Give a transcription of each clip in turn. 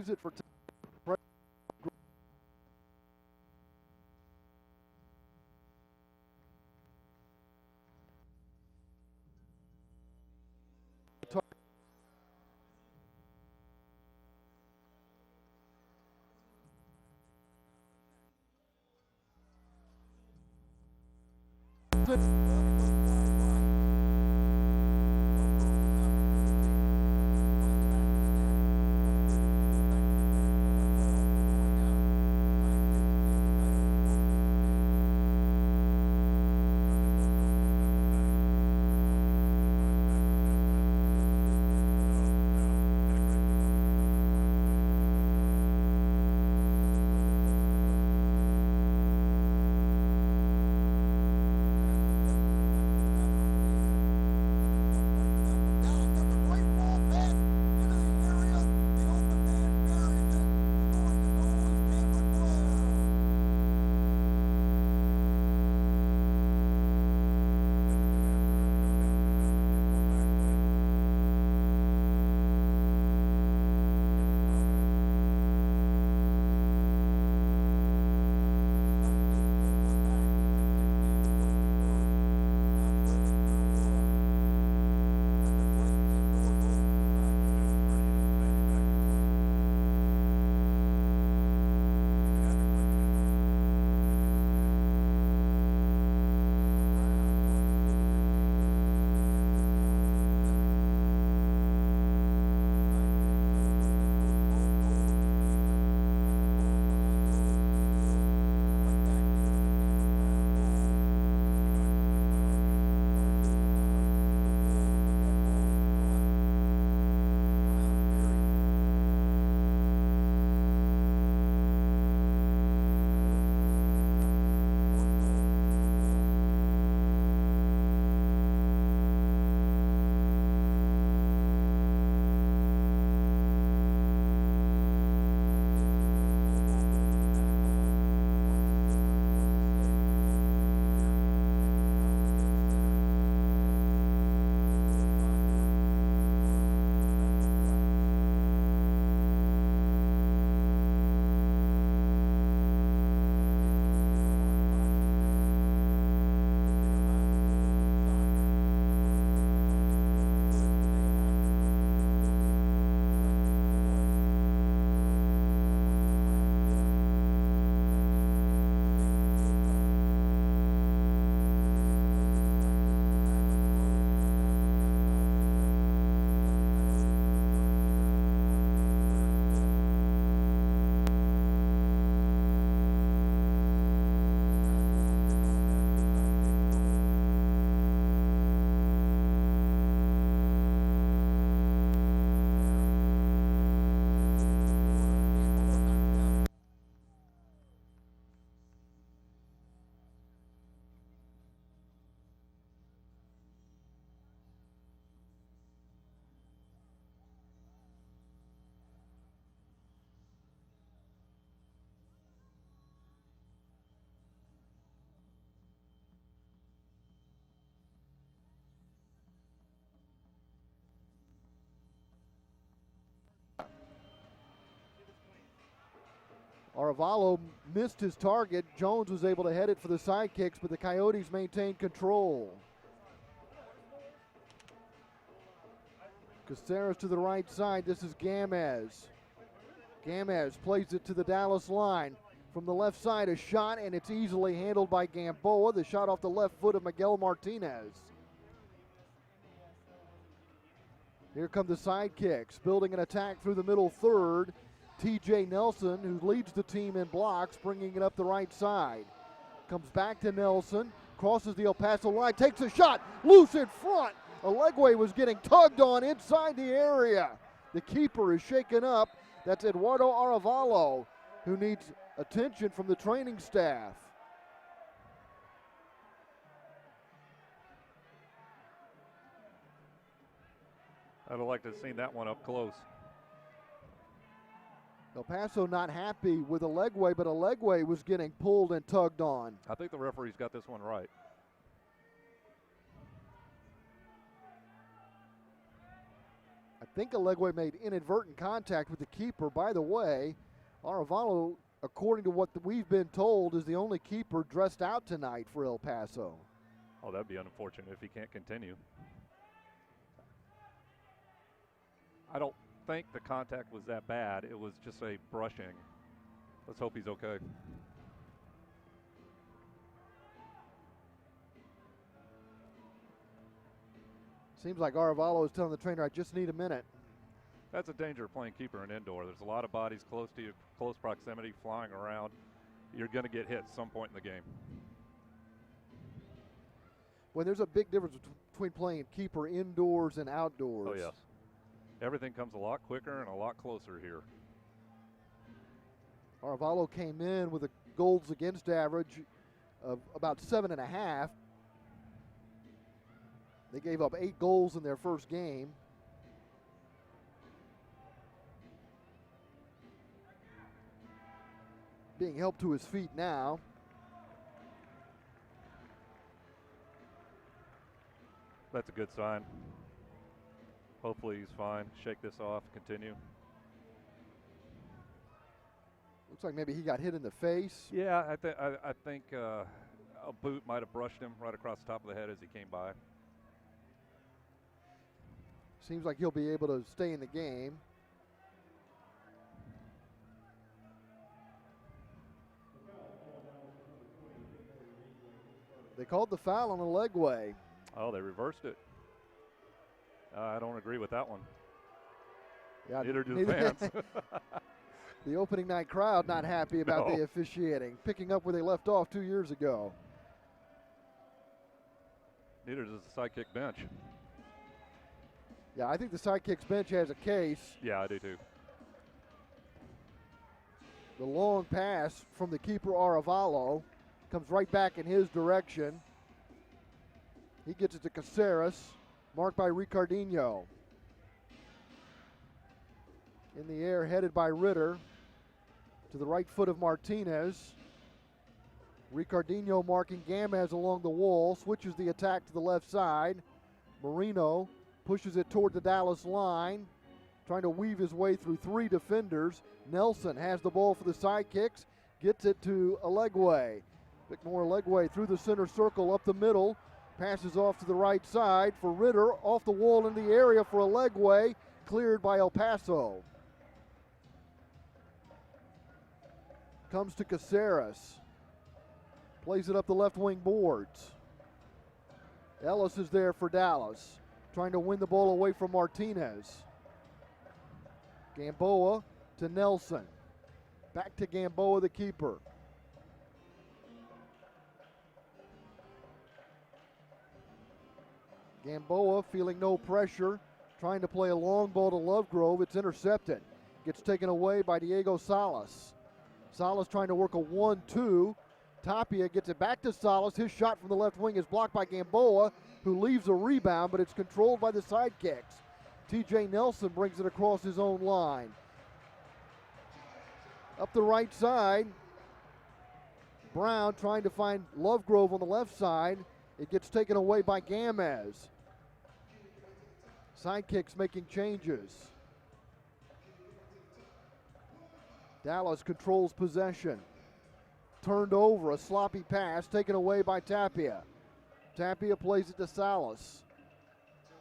use it for Arevalo missed his target. Jones was able to head it for the Sidekicks, but the Coyotes maintained control. Caceres to the right side. This is Gamez. Gamez plays it to the Dallas line. From the left side, a shot, and it's easily handled by Gamboa. The shot off the left foot of Miguel Martinez. Here come the Sidekicks, building an attack through the middle third. TJ Nelson, who leads the team in blocks, bringing it up the right side. Comes back to Nelson, crosses the El Paso line, takes a shot, loose in front. Alegwe was getting tugged on inside the area. The keeper is shaken up. That's Eduardo Arevalo, who needs attention from the training staff. I'd have liked to have seen that one up close. El Paso not happy with Alegwe, but Alegwe was getting pulled and tugged on. I think the referee's got this one right. I think Alegwe made inadvertent contact with the keeper. By the way, Arevalo, according to what we've been told, is the only keeper dressed out tonight for El Paso. Oh, that'd be unfortunate if he can't continue. I don't think the contact was that bad. It was just a brushing. Let's hope he's okay. Seems like Arevalo is telling the trainer, I just need a minute. That's a danger of playing keeper in indoor. There's a lot of bodies close to you, close proximity, flying around. You're going to get hit at some point in the game. When there's a big difference between playing keeper indoors and outdoors. Oh, yes. Everything comes a lot quicker and a lot closer here. Arevalo came in with a goals against average of about 7.5. They gave up 8 goals in their first game. Being helped to his feet now. That's a good sign. Hopefully he's fine. Shake this off, continue. Looks like maybe he got hit in the face. Yeah, I think a boot might have brushed him right across the top of the head as he came by. Seems like he'll be able to stay in the game. They called the foul on Alegwe. Oh, they reversed it. I don't agree with that one. Yeah, neither do the fans. The opening night crowd not happy about the officiating, picking up where they left off 2 years ago. Neither does the sidekick bench. Yeah, I think the Sidekicks bench has a case. Yeah, I do too. The long pass from the keeper Arevalo comes right back in his direction. He gets it to Caceres, marked by Ricardinho. In the air, headed by Ritter to the right foot of Martinez. Ricardinho marking Gamez along the wall, switches the attack to the left side. Marino pushes it toward the Dallas line, trying to weave his way through 3 defenders. Nelson has the ball for the Sidekicks, gets it to Alegwe. Vicmore Alegwe through the center circle, up the middle, passes off to the right side for Ritter, off the wall in the area for Alegwe, cleared by El Paso. Comes to Caceres, plays it up the left wing boards. Ellis is there for Dallas, trying to win the ball away from Martinez. Gamboa to Nelson. Back to Gamboa, the keeper. Gamboa feeling no pressure, trying to play a long ball to Lovegrove. It's intercepted. Gets taken away by Diego Salas. Salas trying to work a 1-2. Tapia gets it back to Salas. His shot from the left wing is blocked by Gamboa, who leaves a rebound, but it's controlled by the Sidekicks. TJ Nelson brings it across his own line. Up the right side, Brown trying to find Lovegrove on the left side. It gets taken away by Gamez. Sidekicks making changes. Dallas controls possession. Turned over, a sloppy pass taken away by Tapia. Tapia plays it to Salas.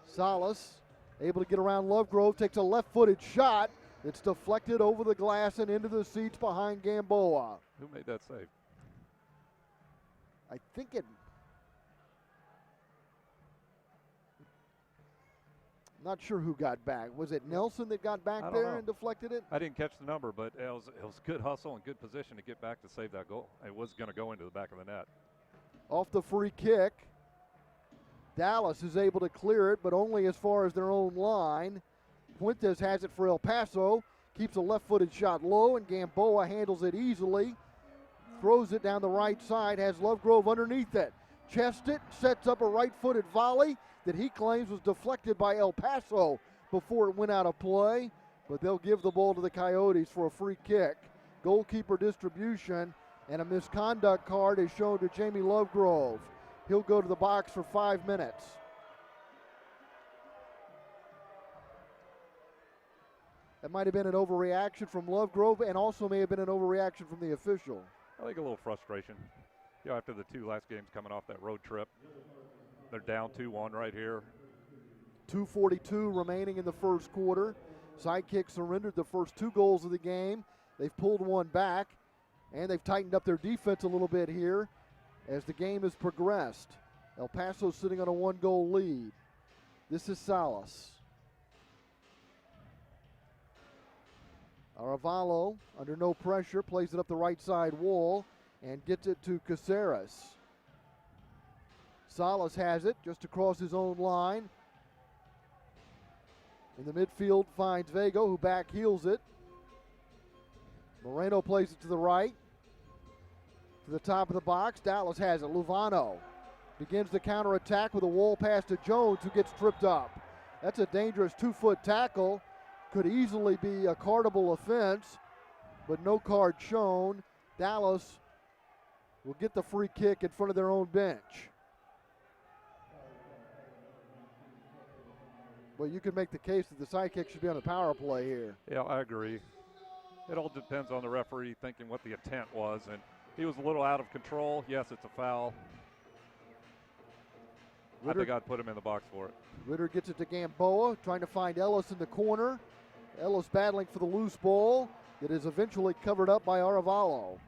Salas able to get around Lovegrove, takes a left-footed shot. It's deflected over the glass and into the seats behind Gamboa. Who made that save? I think it... Not sure who got back. Was it Nelson that got back there and deflected it? I didn't catch the number, but it was good hustle and good position to get back to save that goal. It was going to go into the back of the net. Off the free kick. Dallas is able to clear it, but only as far as their own line. Fuentes has it for El Paso. Keeps a left-footed shot low, and Gamboa handles it easily. Throws it down the right side, has Lovegrove underneath it. Chests it, sets up a right-footed volley that he claims was deflected by El Paso before it went out of play, but they'll give the ball to the Coyotes for a free kick. Goalkeeper distribution, and a misconduct card is shown to Jamie Lovegrove. He'll go to the box for 5 minutes. That might have been an overreaction from Lovegrove and also may have been an overreaction from the official. I think a little frustration. After the 2 last games coming off that road trip, they're down 2-1 right here. 2:42 remaining in the first quarter. Sidekicks surrendered the first 2 goals of the game. They've pulled one back, and they've tightened up their defense a little bit here as the game has progressed. El Paso sitting on a 1-goal lead. This is Salas. Arevalo, under no pressure, plays it up the right side wall and gets it to Caceres. Salas has it just across his own line. In the midfield finds Vego, who back heels it. Moreno plays it to the right. To the top of the box, Dallas has it. Luvano begins the counterattack with a wall pass to Jones, who gets tripped up. That's a dangerous 2-foot tackle. Could easily be a cardable offense, but no card shown. Dallas will get the free kick in front of their own bench. Well, you can make the case that the Sidekicks should be on the power play here. Yeah, I agree. It all depends on the referee thinking what the intent was, and he was a little out of control. Yes, it's a foul. Ritter, I think I'd put him in the box for it. Ritter gets it to Gamboa, trying to find Ellis in the corner. Ellis battling for the loose ball. It is eventually covered up by Arevalo.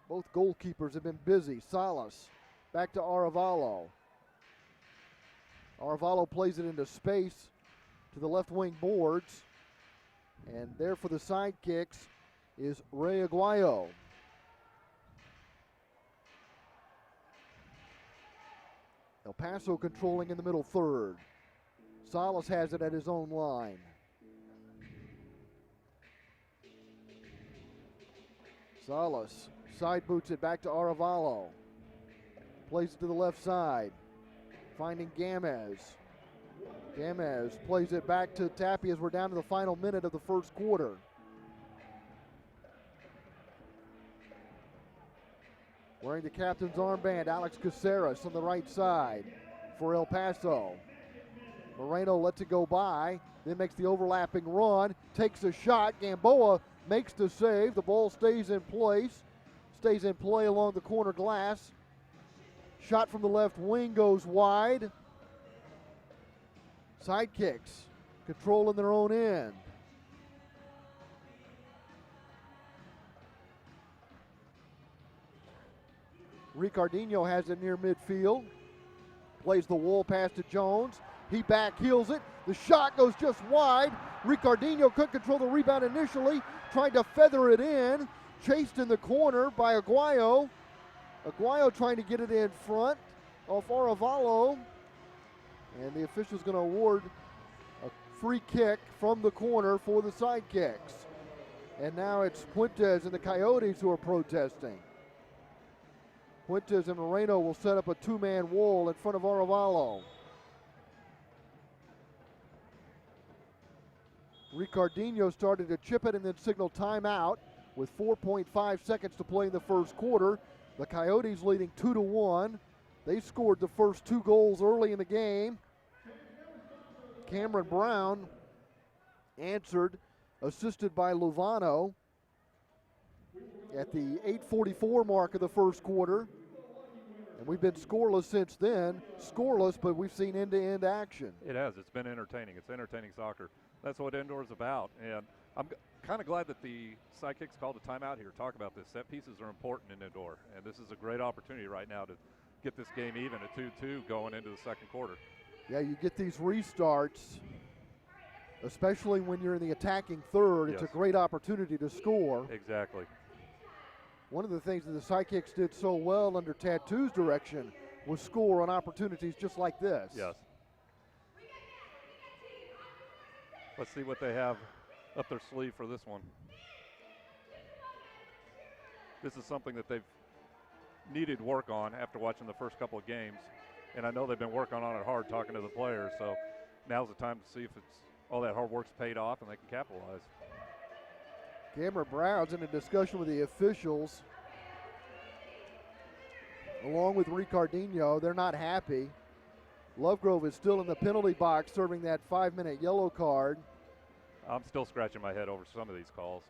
Both goalkeepers have been busy. Salas back to Arevalo. Arevalo plays it into space to the left wing boards. And there for the Sidekicks is Ray Aguayo. El Paso controlling in the middle third. Salas has it at his own line. Salas side boots it back to Arevalo. Plays it to the left side. Finding Gamez. Gamez plays it back to Tapia as we're down to the final minute of the first quarter. Wearing the captain's armband, Alex Caceres on the right side for El Paso. Moreno lets it go by, then makes the overlapping run, takes a shot. Gamboa makes the save. The ball stays in place, stays in play along the corner glass. Shot from the left wing goes wide. Sidekicks controlling their own end. Ricardinho has it near midfield. Plays the wall pass to Jones. He back heels it. The shot goes just wide. Ricardinho couldn't control the rebound initially. Tried to feather it in. Chased in the corner by Aguayo. Aguayo trying to get it in front of Arevalo. And the official's going to award a free kick from the corner for the Sidekicks. And now it's Puentes and the Coyotes who are protesting. Puentes and Moreno will set up a 2-man wall in front of Arevalo. Ricardinho started to chip it and then signal timeout with 4.5 seconds to play in the first quarter. The Coyotes leading 2-1. They scored the first 2 goals early in the game. Cameron Brown answered, assisted by Luvano at the 8:44 mark of the first quarter. And we've been scoreless since then. Scoreless, but we've seen end-to-end action. It has. It's been entertaining. It's entertaining soccer. That's what indoor is about. And I'm kind of glad that the Sidekicks called a timeout here. Talk about this. Set pieces are important in indoor. And this is a great opportunity right now to get this game even at 2-2 going into the second quarter. Yeah, you get these restarts, especially when you're in the attacking third. It's a great opportunity to score. Exactly. One of the things that the Sidekicks did so well under Tattoo's direction was score on opportunities just like this. Yes. Let's see what they have up their sleeve for this one. This is something that they've needed work on after watching the first couple of games. And I know they've been working on it hard, talking to the players. So now's the time to see if it's all that hard work's paid off and they can capitalize. Cameron Brown's in a discussion with the officials, along with Ricardinho. They're not happy. Lovegrove is still in the penalty box serving that 5-minute yellow card. I'm still scratching my head over some of these calls.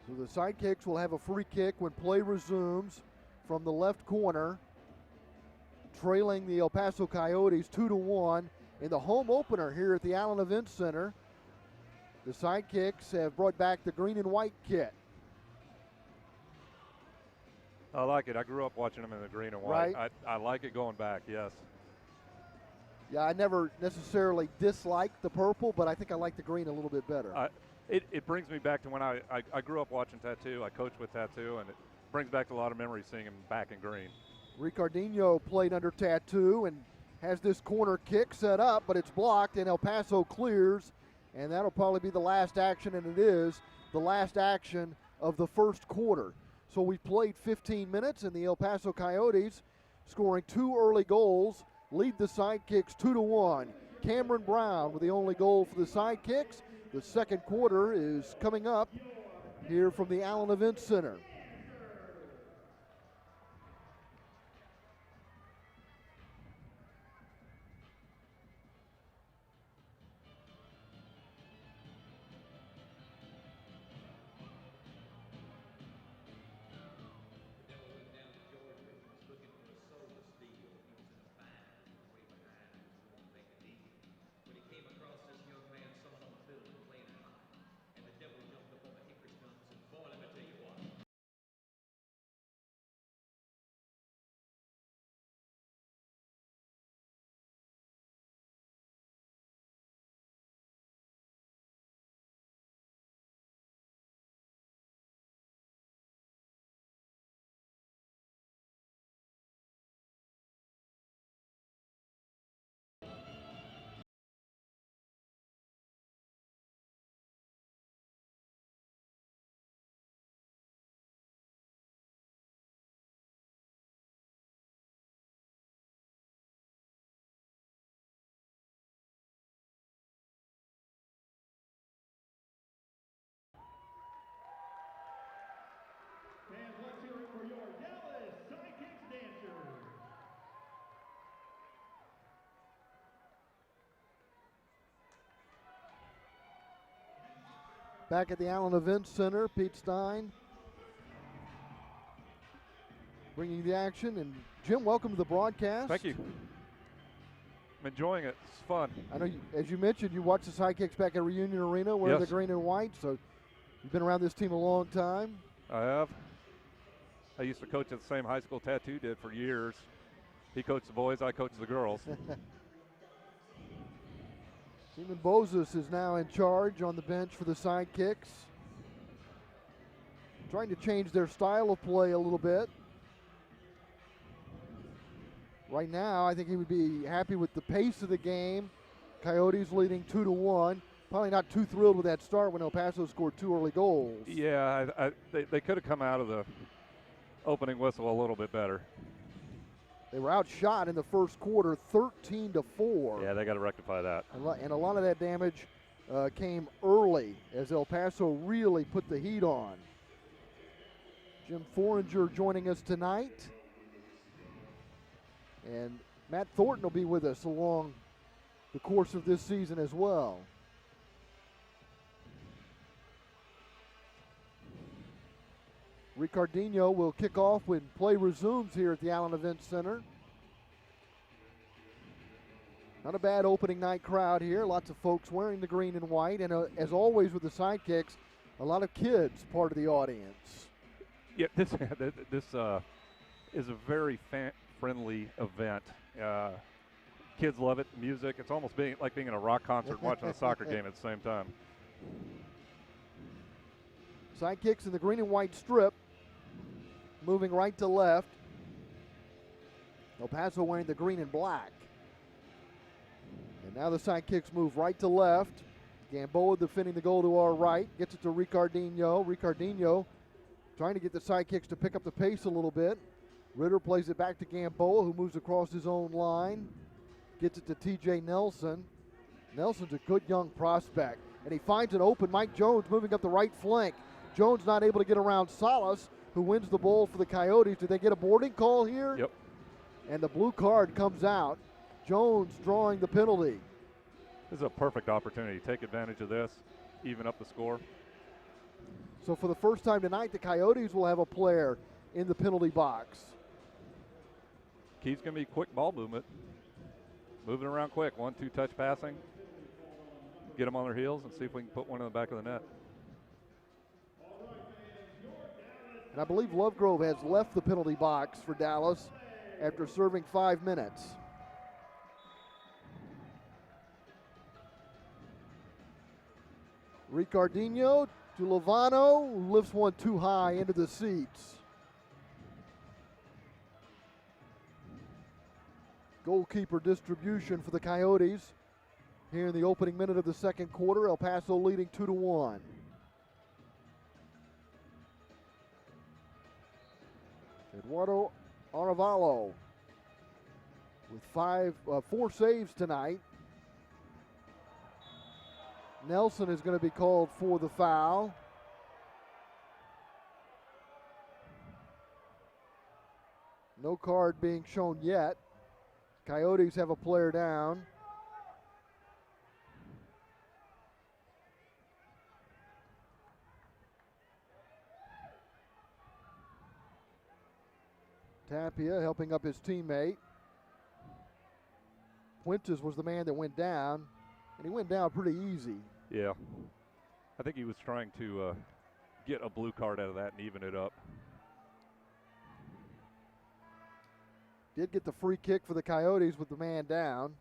So the Sidekicks will have a free kick when play resumes from the left corner, trailing the El Paso Coyotes 2-1 in the home opener here at the Allen Event Center. The Sidekicks have brought back the green and white kit. I like it. I grew up watching them in the green and white. Right. I like it going back, yes. Yeah, I never necessarily disliked the purple, but I think I like the green a little bit better. It brings me back to when I grew up watching Tattoo. I coached with Tattoo, and it brings back a lot of memories seeing him back in green. Ricardinho played under Tattoo and has this corner kick set up, but it's blocked, and El Paso clears, and that'll probably be the last action, and it is the last action of the first quarter. So we played 15 minutes, and the El Paso Coyotes, scoring 2 early goals, lead the Sidekicks 2-1. Cameron Brown with the only goal for the Sidekicks. The second quarter is coming up here from the Allen Event Center. Fans, let's hear it for your Dallas Sidekicks dancers. Back at the Allen Event Center, Pete Stein bringing the action. And Jim, welcome to the broadcast. Thank you. I'm enjoying it. It's fun. I know, as you mentioned, you watched the Sidekicks back at Reunion Arena wearing the green and white, so you've been around this team a long time. I have. I used to coach at the same high school Tattoo did for years. He coached the boys, I coached the girls. Seaman Bozos is now in charge on the bench for the Sidekicks. Trying to change their style of play a little bit. Right now, I think he would be happy with the pace of the game. Coyotes leading 2-1. Probably not too thrilled with that start when El Paso scored 2 early goals. Yeah, they could have come out of the opening whistle a little bit better. They were outshot in the first quarter 13-4. Yeah, they got to rectify that. And a lot of that damage came early as El Paso really put the heat on. Jim Foringer joining us tonight. And Matt Thornton will be with us along the course of this season as well. Ricardinho will kick off when play resumes here at the Allen Event Center. Not a bad opening night crowd here. Lots of folks wearing the green and white. And as always with the Sidekicks, a lot of kids part of the audience. Yeah, this is a very friendly event. Kids love it. Music. It's almost like being in a rock concert watching a soccer game at the same time. Sidekicks in the green and white strip, moving right to left. El Paso wearing the green and black. And now the Sidekicks move right to left. Gamboa defending the goal to our right. Gets it to Ricardinho. Ricardinho trying to get the Sidekicks to pick up the pace a little bit. Ritter plays it back to Gamboa, who moves across his own line. Gets it to TJ Nelson. Nelson's a good young prospect. And he finds an open Mike Jones moving up the right flank. Jones not able to get around Salas. who wins the ball for the Coyotes. Did they get a boarding call here? Yep. And the blue card comes out. Jones drawing the penalty. This is a perfect opportunity. Take advantage of this, even up the score. So for the first time tonight, the Coyotes will have a player in the penalty box. Key's going to be quick ball movement. Moving around quick. 1-2 touch passing. Get them on their heels and see if we can put one in the back of the net. And I believe Lovegrove has left the penalty box for Dallas after serving 5 minutes. Ricardinho to Lovano, who lifts one too high into the seats. Goalkeeper distribution for the Coyotes here in the opening minute of the second quarter. El Paso leading 2-1. Eduardo Arevalo with 4 saves tonight. Nelson is going to be called for the foul. No card being shown yet. Coyotes have a player down. Tapia helping up his teammate. Puentes was the man that went down, and he went down pretty easy. Yeah. I think he was trying to get a blue card out of that and even it up. Did get the free kick for the Coyotes with the man down.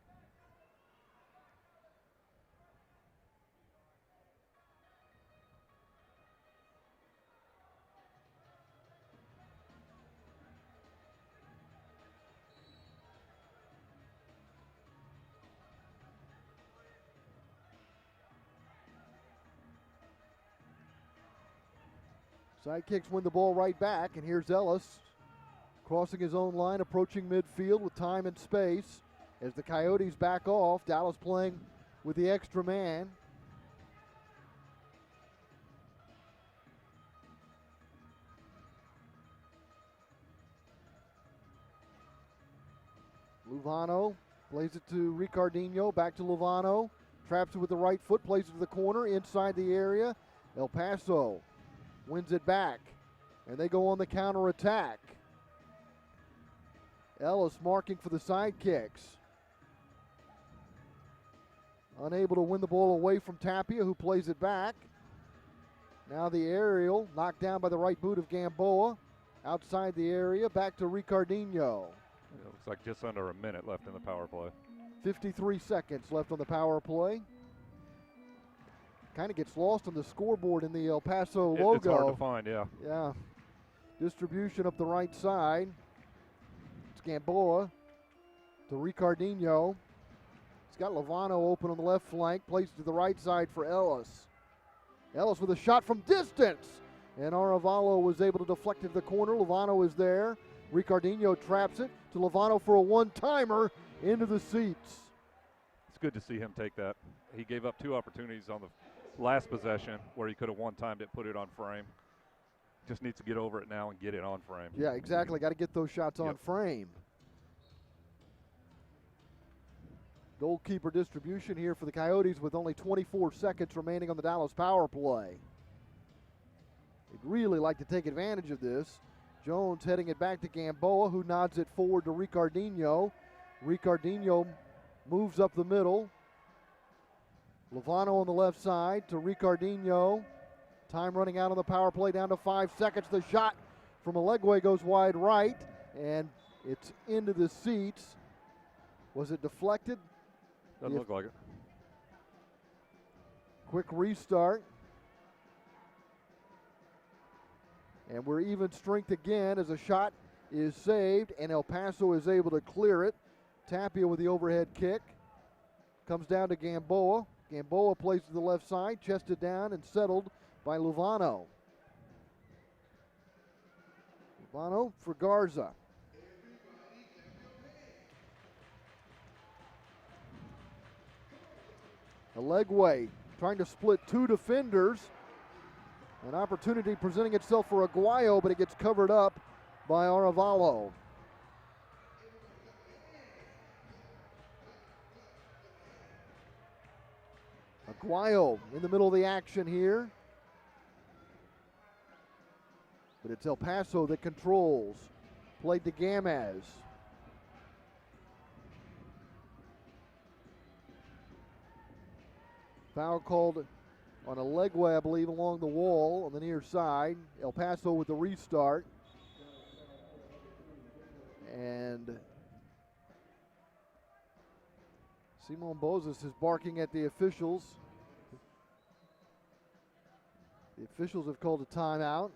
Sidekicks win the ball right back, and here's Ellis crossing his own line, approaching midfield with time and space. As the Coyotes back off, Dallas playing with the extra man. Luvano plays it to Ricardinho, back to Luvano. Traps it with the right foot, plays it to the corner, inside the area. El Paso wins it back, and they go on the counter attack. Ellis marking for the Sidekicks. Unable to win the ball away from Tapia, who plays it back. Now the aerial, knocked down by the right boot of Gamboa. Outside the area, back to Ricardinho. It looks like just under a minute left in the power play. 53 seconds left on the power play. Kind of gets lost on the scoreboard in the El Paso logo. It's hard to find, yeah. Yeah. Distribution up the right side. It's Gamboa to Ricardinho. He's got Lovano open on the left flank. Plays to the right side for Ellis. Ellis with a shot from distance. And Arevalo was able to deflect it to the corner. Lovano is there. Ricardinho traps it to Lovano for a one-timer into the seats. It's good to see him take that. He gave up 2 opportunities on the last possession where he could have one-timed it, put it on frame. Just needs to get over it now and get it on frame. Yeah, exactly. Got to get those shots on frame. Goalkeeper distribution here for the Coyotes with only 24 seconds remaining on the Dallas power play. They'd really like to take advantage of this. Jones heading it back to Gamboa, who nods it forward to Ricardinho. Ricardinho moves up the middle. Lovano on the left side to Ricardinho. Time running out on the power play, down to 5 seconds. The shot from Alegwe goes wide right, and it's into the seats. Was it deflected? Doesn't look like it. Quick restart. And we're even strength again as a shot is saved, and El Paso is able to clear it. Tapia with the overhead kick. Comes down to Gamboa. Gamboa plays to the left side, chested down and settled by Lovano. Lovano for Garza. Alegwe trying to split 2 defenders. An opportunity presenting itself for Aguayo, but it gets covered up by Arevalo. Aguayo in the middle of the action here. But it's El Paso that controls. Played to Gamez. Foul called on a leg way, I believe, along the wall on the near side. El Paso with the restart. And Simon Bozes is barking at the officials. The officials have called a timeout.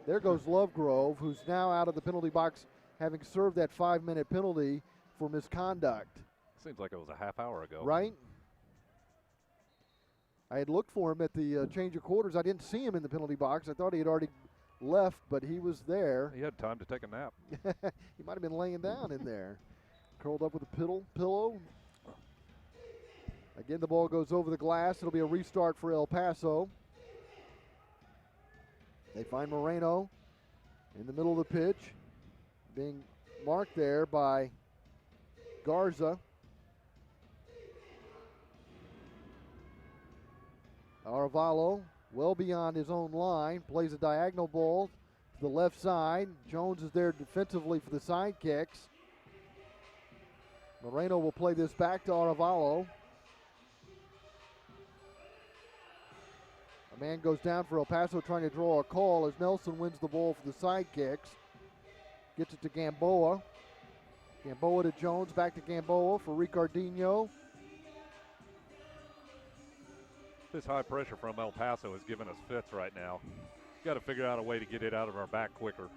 There goes Lovegrove, who's now out of the penalty box, having served that 5-minute penalty for misconduct. Seems like it was a half hour ago. Right? I had looked for him at the change of quarters. I didn't see him in the penalty box. I thought he had already left, but he was there. He had time to take a nap. He might have been laying down in there. Curled up with a pillow. Again, the ball goes over the glass. It'll be a restart for El Paso. They find Moreno in the middle of the pitch, being marked there by Garza. Arevalo, well beyond his own line, plays a diagonal ball to the left side. Jones is there defensively for the Sidekicks. Moreno will play this back to Arevalo. A man goes down for El Paso trying to draw a call as Nelson wins the ball for the Sidekicks. Gets it to Gamboa. Gamboa to Jones, back to Gamboa for Ricardinho. This high pressure from El Paso is giving us fits right now. Got to figure out a way to get it out of our back quicker.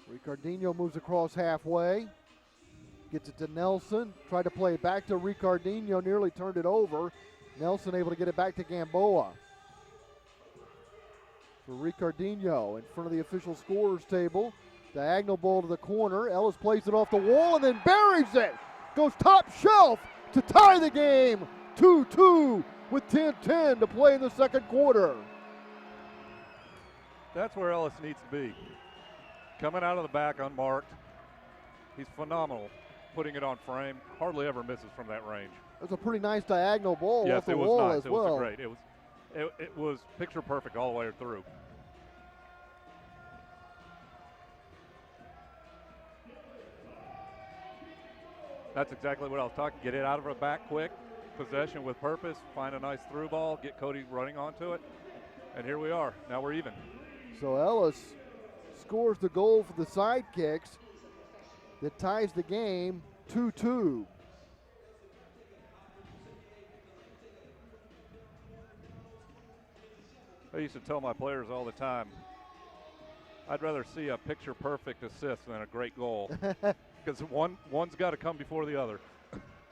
Ricardinho moves across halfway. Gets it to Nelson. Tried to play it back to Ricardinho, nearly turned it over. Nelson able to get it back to Gamboa. For Ricardinho in front of the official scorers table. Diagonal ball to the corner. Ellis plays it off the wall and then buries it. Goes top shelf to tie the game. 2-2 with 10:10 to play in the second quarter. That's where Ellis needs to be. Coming out of the back unmarked. He's phenomenal putting it on frame. Hardly ever misses from that range. It was a pretty nice diagonal ball Yes, off the it was wall nice. as It well. was great. It was picture perfect all the way through. That's exactly what I was talking. Get it out of our back quick. Possession with purpose. Find a nice through ball. Get Cody running onto it. And here we are. Now we're even. So Ellis scores the goal for the Sidekicks that ties the game 2-2. I used to tell my players all the time, I'd rather see a picture-perfect assist than a great goal. Because one's got to come before the other.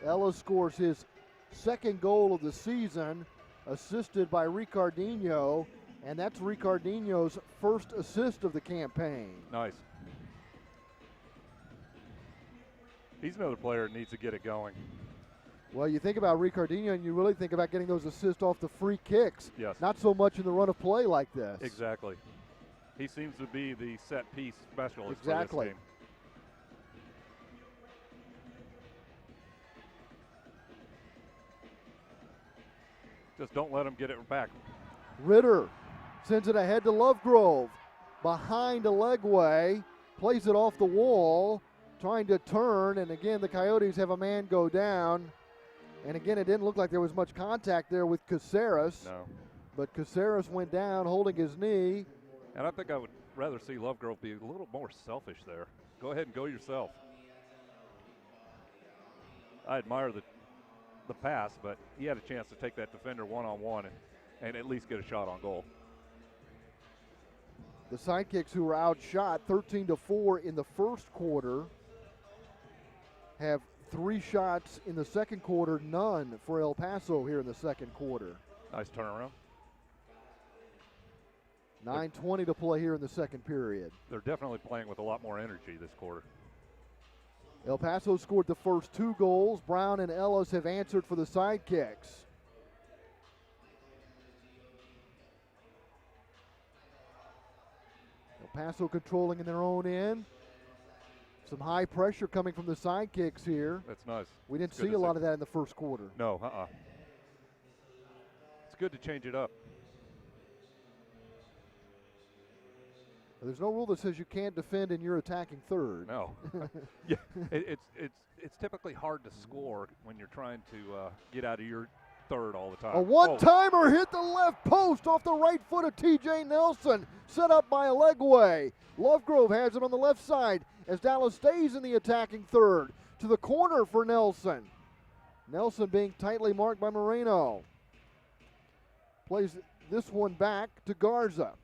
Ellis scores his second goal of the season, assisted by Ricardinho, and that's Ricardinho's first assist of the campaign. Nice. He's another player that needs to get it going. Well, you think about Ricardinho, and you really think about getting those assists off the free kicks. Yes. Not so much in the run of play like this. Exactly. He seems to be the set piece specialist Exactly. for this team. Just don't let him get it back. Ritter sends it ahead to Lovegrove. Behind a legway, plays it off the wall, trying to turn, and again the Coyotes have a man go down. And again, it didn't look like there was much contact there with Caceres. No. But Caceres went down holding his knee. And I think I would rather see Lovegrove be a little more selfish there. Go ahead and go yourself. I admire the pass, but he had a chance to take that defender one-on-one and at least get a shot on goal. The Sidekicks, who were outshot 13-4 in the first quarter, have 3 shots in the second quarter, none for El Paso here in the second quarter. Nice turnaround. 9:20 to play here in the second period. They're definitely playing with a lot more energy this quarter. El Paso scored the first 2 goals. Brown and Ellis have answered for the Sidekicks. El Paso controlling in their own end. Some high pressure coming from the Sidekicks here. That's nice. We didn't It's good see to a lot of that in the first quarter. No, It's good to change it up. There's no rule that says you can't defend in your attacking third. No. Yeah, it's typically hard to score when you're trying to get out of your third all the time. A one-timer hit the left post off the right foot of TJ Nelson, set up by Legway. Lovegrove has it on the left side as Dallas stays in the attacking third. To the corner for Nelson. Nelson being tightly marked by Moreno. Plays this one back to Garza.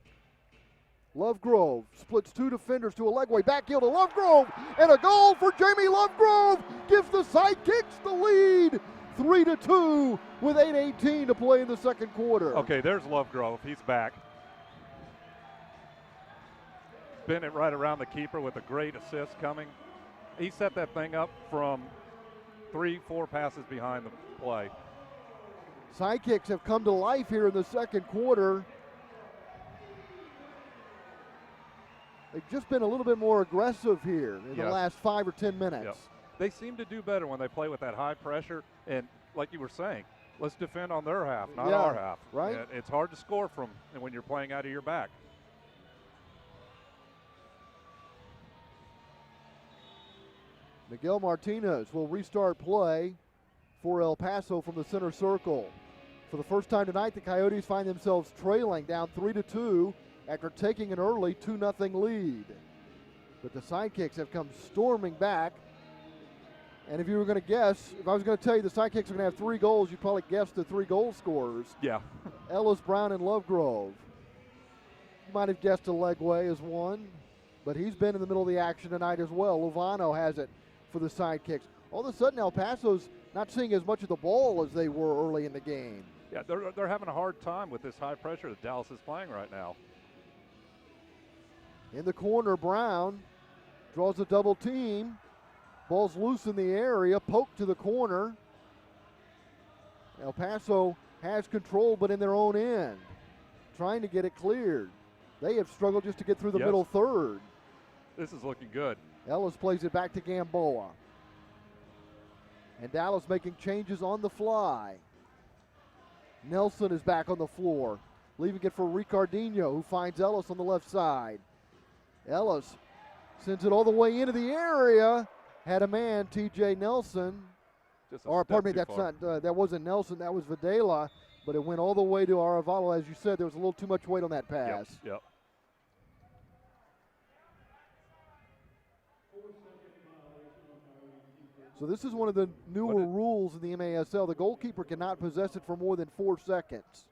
Lovegrove splits 2 defenders to a Legway. Back heel to Lovegrove, and a goal for Jamie Lovegrove gives the Sidekicks the lead. 3-2 with 8:18 to play in the second quarter. Okay, there's Lovegrove. He's back. Bent it right around the keeper with a great assist coming. He set that thing up from 3-4 passes behind the play. Sidekicks have come to life here in the second quarter. They've just been a little bit more aggressive here in the last 5 or 10 minutes. Yep. They seem to do better when they play with that high pressure. And like you were saying, let's defend on their half, not our half. Right. And it's hard to score from when you're playing out of your back. Miguel Martinez will restart play for El Paso from the center circle. For the first time tonight, the Coyotes find themselves trailing down 3-2 after taking an early 2-0 lead. But the Sidekicks have come storming back. And if you were going to guess, if I was going to tell you the Sidekicks are going to have 3 goals, you'd probably guess the 3 goal scorers. Yeah. Ellis, Brown, and Lovegrove. You might have guessed a Legway as one, but he's been in the middle of the action tonight as well. Lovano has it for the Sidekicks. All of a sudden, El Paso's not seeing as much of the ball as they were early in the game. Yeah, they're having a hard time with this high pressure that Dallas is playing right now. In the corner, Brown draws a double team. Ball's loose in the area, poked to the corner. El Paso has control, but in their own end, trying to get it cleared. They have struggled just to get through the middle third. This is looking good. Ellis plays it back to Gamboa. And Dallas making changes on the fly. Nelson is back on the floor, leaving it for Ricardinho, who finds Ellis on the left side. Ellis sends it all the way into the area. Had a man, TJ Nelson. Pardon me, that wasn't Nelson, that was Videla, but it went all the way to Aravalo. As you said, there was a little too much weight on that pass. Yep. So this is one of the newer rules in the MASL. The goalkeeper cannot possess it for more than 4 seconds.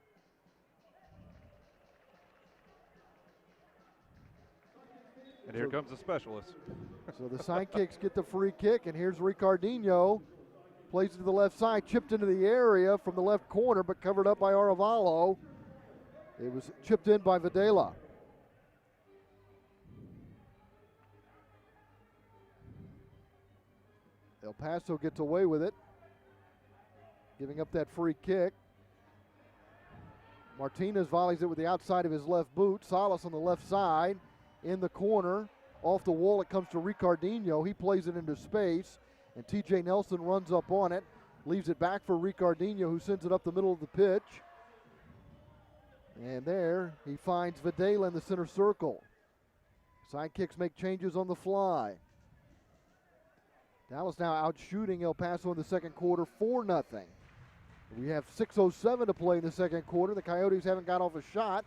And here comes the specialist. So the Sidekicks get the free kick, and here's Ricardinho. Plays it to the left side, chipped into the area from the left corner, but covered up by Aravalo. It was chipped in by Videla. El Paso gets away with it, giving up that free kick. Martinez volleys it with the outside of his left boot. Salas on the left side, in the corner. Off the wall, it comes to Ricardinho. He plays it into space, and TJ Nelson runs up on it, leaves it back for Ricardinho, who sends it up the middle of the pitch. And there, he finds Videla in the center circle. Sidekicks make changes on the fly. Dallas now out shooting El Paso in the second quarter 4-0. We have 6:07 to play in the second quarter. The Coyotes haven't got off a shot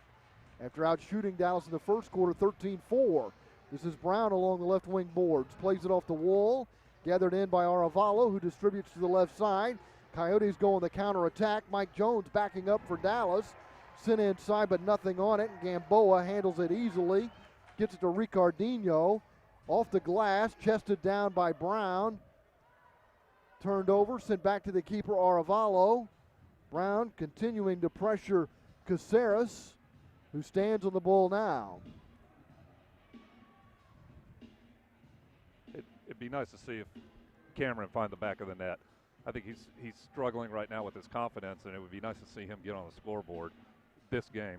after out shooting Dallas in the first quarter 13-4. This is Brown along the left wing boards. Plays it off the wall. Gathered in by Aravalo, who distributes to the left side. Coyotes go on the counter attack. Mike Jones backing up for Dallas. Sent inside, but nothing on it. Gamboa handles it easily. Gets it to Ricardinho. Off the glass, chested down by Brown. Turned over, sent back to the keeper, Aravalo. Brown continuing to pressure Caceres, who stands on the ball now. It'd be nice to see if Cameron find the back of the net. I think he's struggling right now with his confidence, and it would be nice to see him get on the scoreboard this game.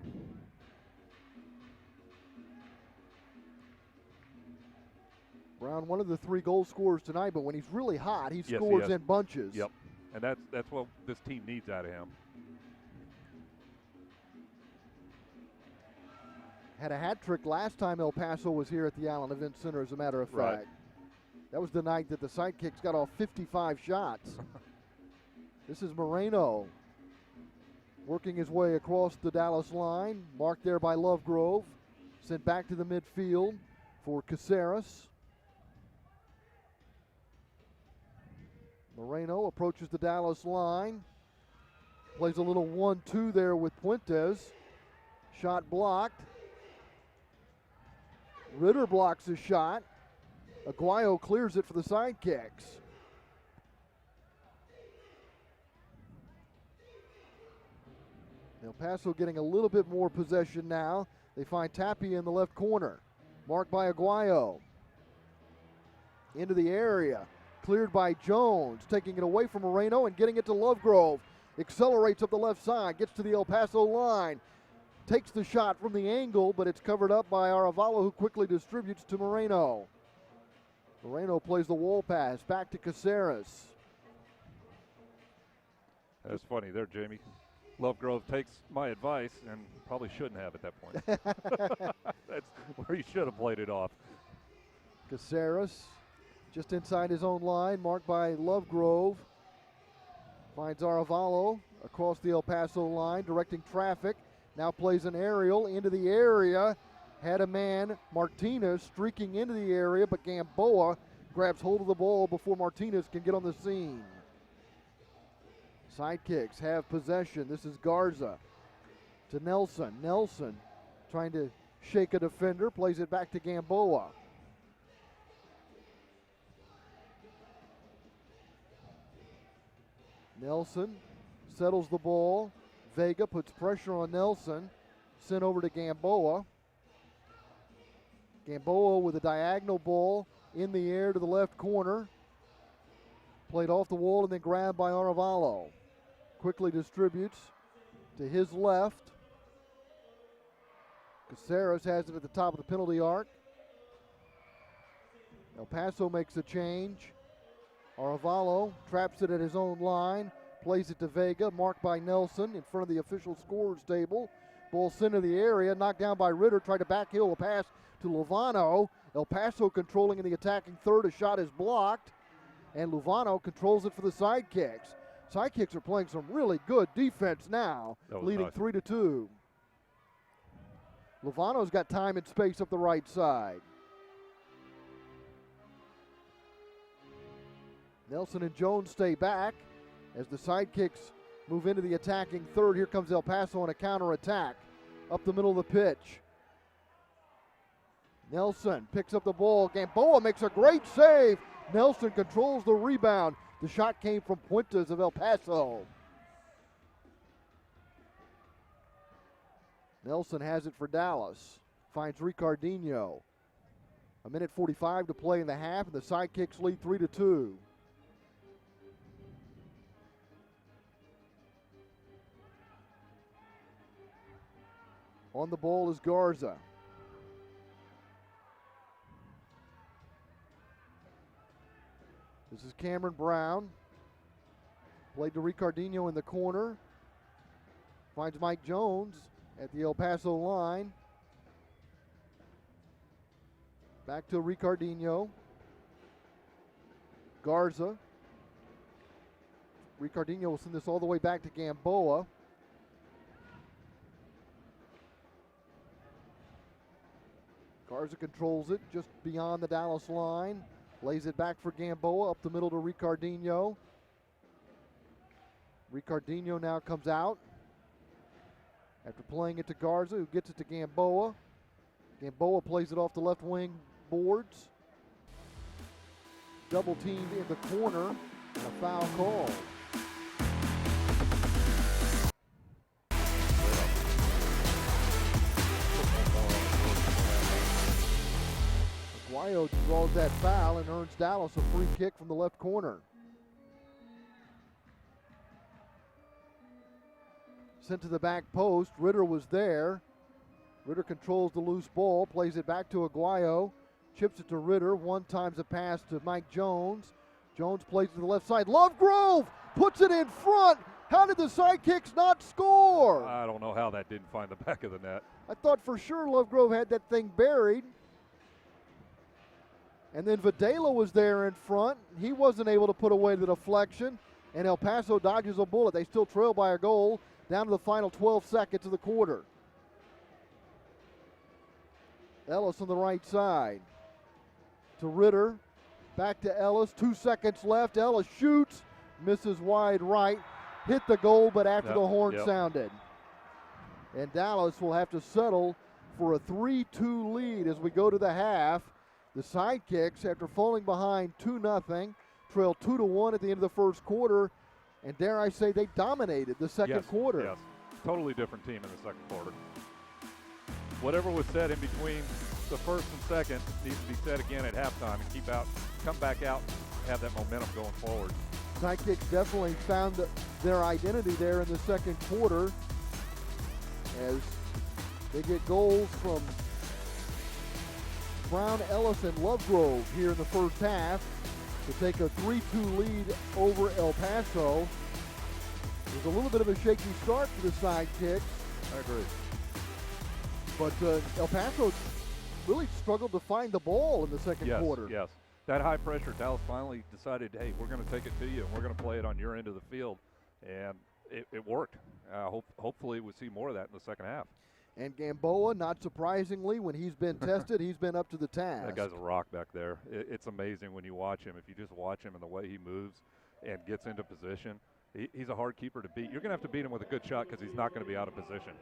Brown, one of the 3 goal scorers tonight, but when he's really hot, he scores in bunches. Yep, and that's what this team needs out of him. Had a hat trick last time El Paso was here at the Allen Event Center, as a matter of fact. Right. That was the night that the Sidekicks got off 55 shots. This is Moreno working his way across the Dallas line, marked there by Lovegrove, sent back to the midfield for Caceres. Moreno approaches the Dallas line, plays a little 1-2 there with Puentes. Shot blocked. Ritter blocks his shot. Aguayo clears it for the Sidekicks. El Paso getting a little bit more possession now. They find Tapia in the left corner. Marked by Aguayo. Into the area. Cleared by Jones. Taking it away from Moreno and getting it to Lovegrove. Accelerates up the left side. Gets to the El Paso line. Takes the shot from the angle, but it's covered up by Arevalo, who quickly distributes to Moreno. Moreno plays the wall pass back to Caceres. That's funny there, Jamie. Lovegrove takes my advice and probably shouldn't have at that point. That's where he should have played it off. Caceres just inside his own line, marked by Lovegrove. Finds Arevalo across the El Paso line, directing traffic. Now plays an aerial into the area. Had a man, Martinez, streaking into the area, but Gamboa grabs hold of the ball before Martinez can get on the scene. Sidekicks have possession. This is Garza to Nelson. Nelson trying to shake a defender, plays it back to Gamboa. Nelson settles the ball. Vega puts pressure on Nelson. Sent over to Gamboa. Gamboa with a diagonal ball in the air to the left corner. Played off the wall and then grabbed by Arevalo. Quickly distributes to his left. Caceres has it at the top of the penalty arc. El Paso makes a change. Arevalo traps it at his own line. Plays it to Vega, marked by Nelson in front of the official scorers table. Ball sent into the area, knocked down by Ritter, tried to backheel a pass to Luvano. El Paso controlling in the attacking third. A shot is blocked, and Luvano controls it for the Sidekicks. Sidekicks are playing some really good defense now, leading nice. 3-2. Luvano's got time and space up the right side. Nelson and Jones stay back as the Sidekicks move into the attacking third. Here comes El Paso on a counterattack up the middle of the pitch. Nelson picks up the ball. Gamboa makes a great save. Nelson controls the rebound. The shot came from Puentes of El Paso. Nelson has it for Dallas. Finds Ricardinho. 1:45 to play in the half, and the Sidekicks lead 3-2. On the ball is Garza. This is Cameron Brown. Played to Ricardinho in the corner. Finds Mike Jones at the El Paso line. Back to Ricardinho. Garza. Ricardinho will send this all the way back to Gamboa. Garza controls it just beyond the Dallas line. Lays it back for Gamboa, up the middle to Ricardinho. Ricardinho now comes out after playing it to Garza, who gets it to Gamboa. Gamboa plays it off the left wing boards. Double teamed in the corner, and a foul call. Guayo draws that foul and earns Dallas a free kick from the left corner. Sent to the back post. Ritter was there. Ritter controls the loose ball, plays it back to Aguayo, chips it to Ritter. One times a pass to Mike Jones. Jones plays to the left side. Lovegrove puts it in front. How did the Sidekicks not score? I don't know how that didn't find the back of the net. I thought for sure Lovegrove had that thing buried. And then Videla was there in front. He wasn't able to put away the deflection. And El Paso dodges a bullet. They still trail by a goal down to the final 12 seconds of the quarter. Ellis on the right side. To Ritter. Back to Ellis. 2 seconds left. Ellis shoots. Misses wide right. Hit the goal, but after the horn sounded. And Dallas will have to settle for a 3-2 lead as we go to the half. The Sidekicks, after falling behind 2-0, trail 2-1 at the end of the first quarter. And dare I say, they dominated the second quarter. Yes, totally different team in the second quarter. Whatever was said in between the first and second needs to be said again at halftime and come back out, have that momentum going forward. Sidekicks definitely found their identity there in the second quarter as they get goals from Brown, Ellis, and Lovegrove here in the first half to take a 3-2 lead over El Paso. It was a little bit of a shaky start for the Sidekicks. I agree. But El Paso really struggled to find the ball in the second quarter. Yes. That high pressure, Dallas finally decided, hey, we're going to take it to you, and we're going to play it on your end of the field. And it worked. Hopefully we'll see more of that in the second half. And Gamboa, not surprisingly, when he's been tested, he's been up to the task. That guy's a rock back there. It's amazing when you watch him. If you just watch him and the way he moves and gets into position, he's a hard keeper to beat. You're going to have to beat him with a good shot because he's not going to be out of position.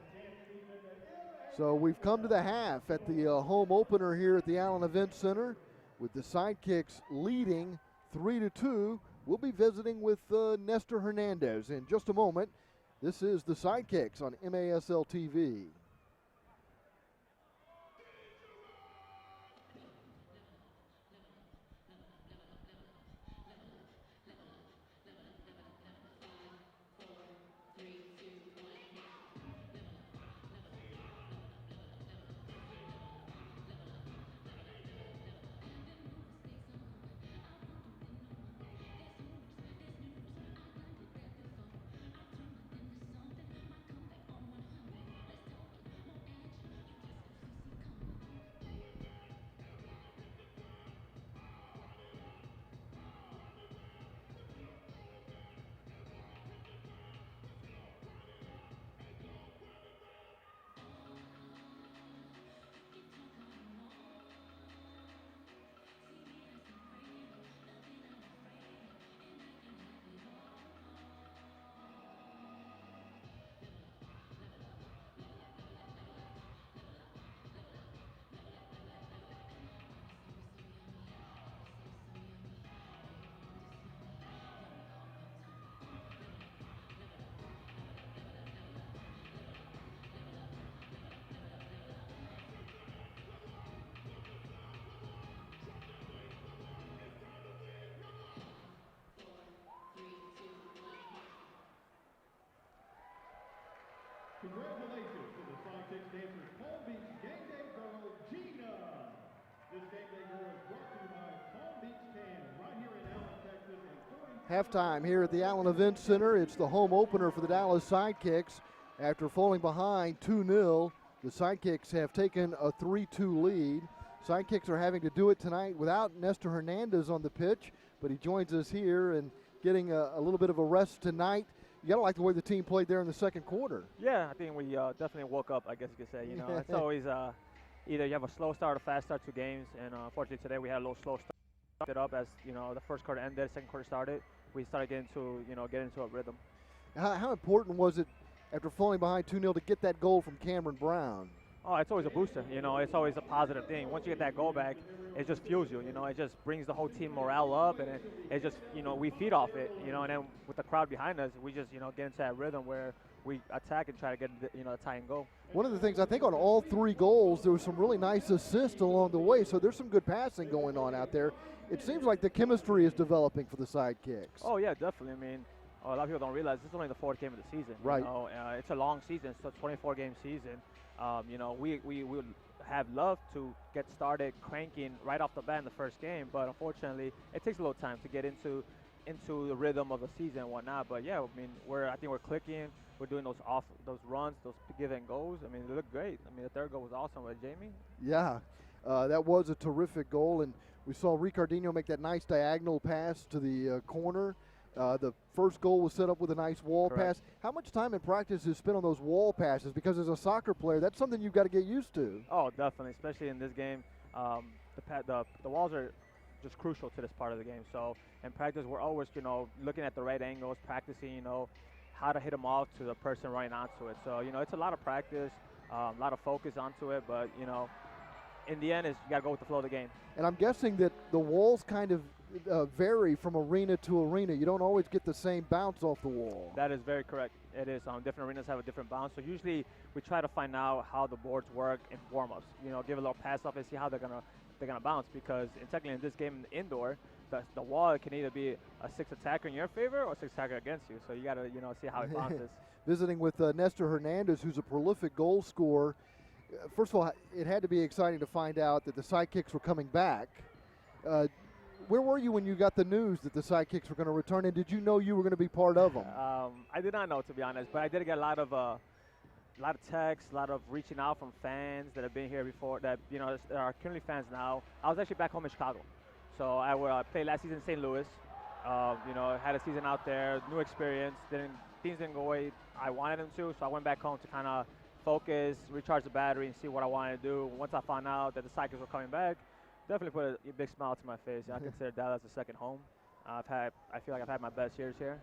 So we've come to the half at the home opener here at the Allen Event Center with the Sidekicks leading 3-2. We'll be visiting with Nestor Hernandez in just a moment. This is the Sidekicks on MASL TV. Congratulations to the Sidekicks dancers, Palm Beach Game Day girl, Gina. This Game Day girl is brought to you by Palm Beach Can, right here in Allen, Texas. Halftime here at the Allen Event Center. It's the home opener for the Dallas Sidekicks. After falling behind 2-0, the Sidekicks have taken a 3-2 lead. Sidekicks are having to do it tonight without Nestor Hernandez on the pitch, but he joins us here and getting a little bit of a rest tonight. You got to like the way the team played there in the second quarter. Yeah, I think we definitely woke up, I guess you could say. You know, it's always either you have a slow start or fast start to games, and unfortunately today we had a little slow start. It up as you know the first quarter ended, second quarter started. We started getting into a rhythm. How important was it after falling behind 2-0 to get that goal from Cameron Brown? Oh, it's always a booster. You know, it's always a positive thing. Once you get that goal back, it just fuels you. You know, it just brings the whole team morale up, and it just, you know, we feed off it. You know, and then with the crowd behind us, we just, you know, get into that rhythm where we attack and try to get the tie and go. One of the things I think on all 3 goals, there was some really nice assists along the way. So there's some good passing going on out there. It seems like the chemistry is developing for the Sidekicks. Oh yeah, definitely. I mean, a lot of people don't realize this is only the 4th game of the season. Right. You know, it's a long season, so 24-game season. You know, we would have loved to get started cranking right off the bat in the first game, but unfortunately, it takes a little time to get into the rhythm of the season and whatnot. But yeah, I mean, I think we're clicking. We're doing those runs, those give and goes. I mean, they look great. I mean, the 3rd goal was awesome, right, Jamie? Yeah, that was a terrific goal, and we saw Ricardinho make that nice diagonal pass to the corner. The first goal was set up with a nice wall Correct. pass. How much time in practice is spent on those wall passes? Because as a soccer player, that's something you've got to get used to. Oh, definitely, especially in this game. The walls are just crucial to this part of the game. So in practice, we're always, looking at the right angles, practicing, how to hit them off to the person running onto it. So, it's a lot of practice, a lot of focus onto it, but, in the end, you got to go with the flow of the game. And I'm guessing that the walls kind of vary from arena to arena. You don't always get the same bounce off the wall. That is very correct. It is. Different arenas have a different bounce. So usually we try to find out how the boards work in warm-ups. Give a little pass off and see how they're gonna bounce. Because technically in this game indoor, the wall can either be a 6 attacker in your favor or 6 attacker against you. So you gotta see how it bounces. Visiting with Nestor Hernandez, who's a prolific goal scorer. First of all, it had to be exciting to find out that the Sidekicks were coming back. Where were you when you got the news that the Sidekicks were going to return, and did you know you were going to be part of them? I did not know, to be honest, but I did get a lot of texts, a lot of reaching out from fans that have been here before, that are currently fans now. I was actually back home in Chicago, so I played last season in St. Louis. Had a season out there, new experience. Things didn't go away I wanted them to, so I went back home to kind of focus, recharge the battery, and see what I wanted to do. Once I found out that the Sidekicks were coming back, definitely put a big smile to my face. I consider Dallas a second home. I feel like I've had my best years here.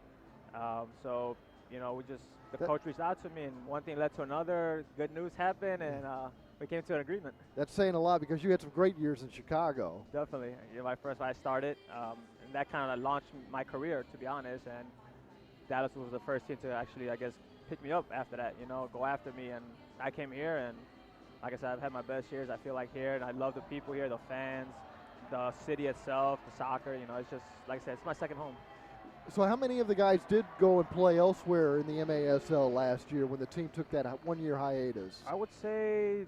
The coach reached out to me, and one thing led to another. Good news happened, and we came to an agreement. That's saying a lot because you had some great years in Chicago. Definitely. I started, and that kind of launched my career, to be honest. And Dallas was the first team to actually, I guess, pick me up after that, go after me. And I came here, and like I said, I've had my best years, I feel like, here, and I love the people here, the fans, the city itself, the soccer. It's just, like I said, it's my second home. So how many of the guys did go and play elsewhere in the MASL last year when the team took that one-year hiatus? I would say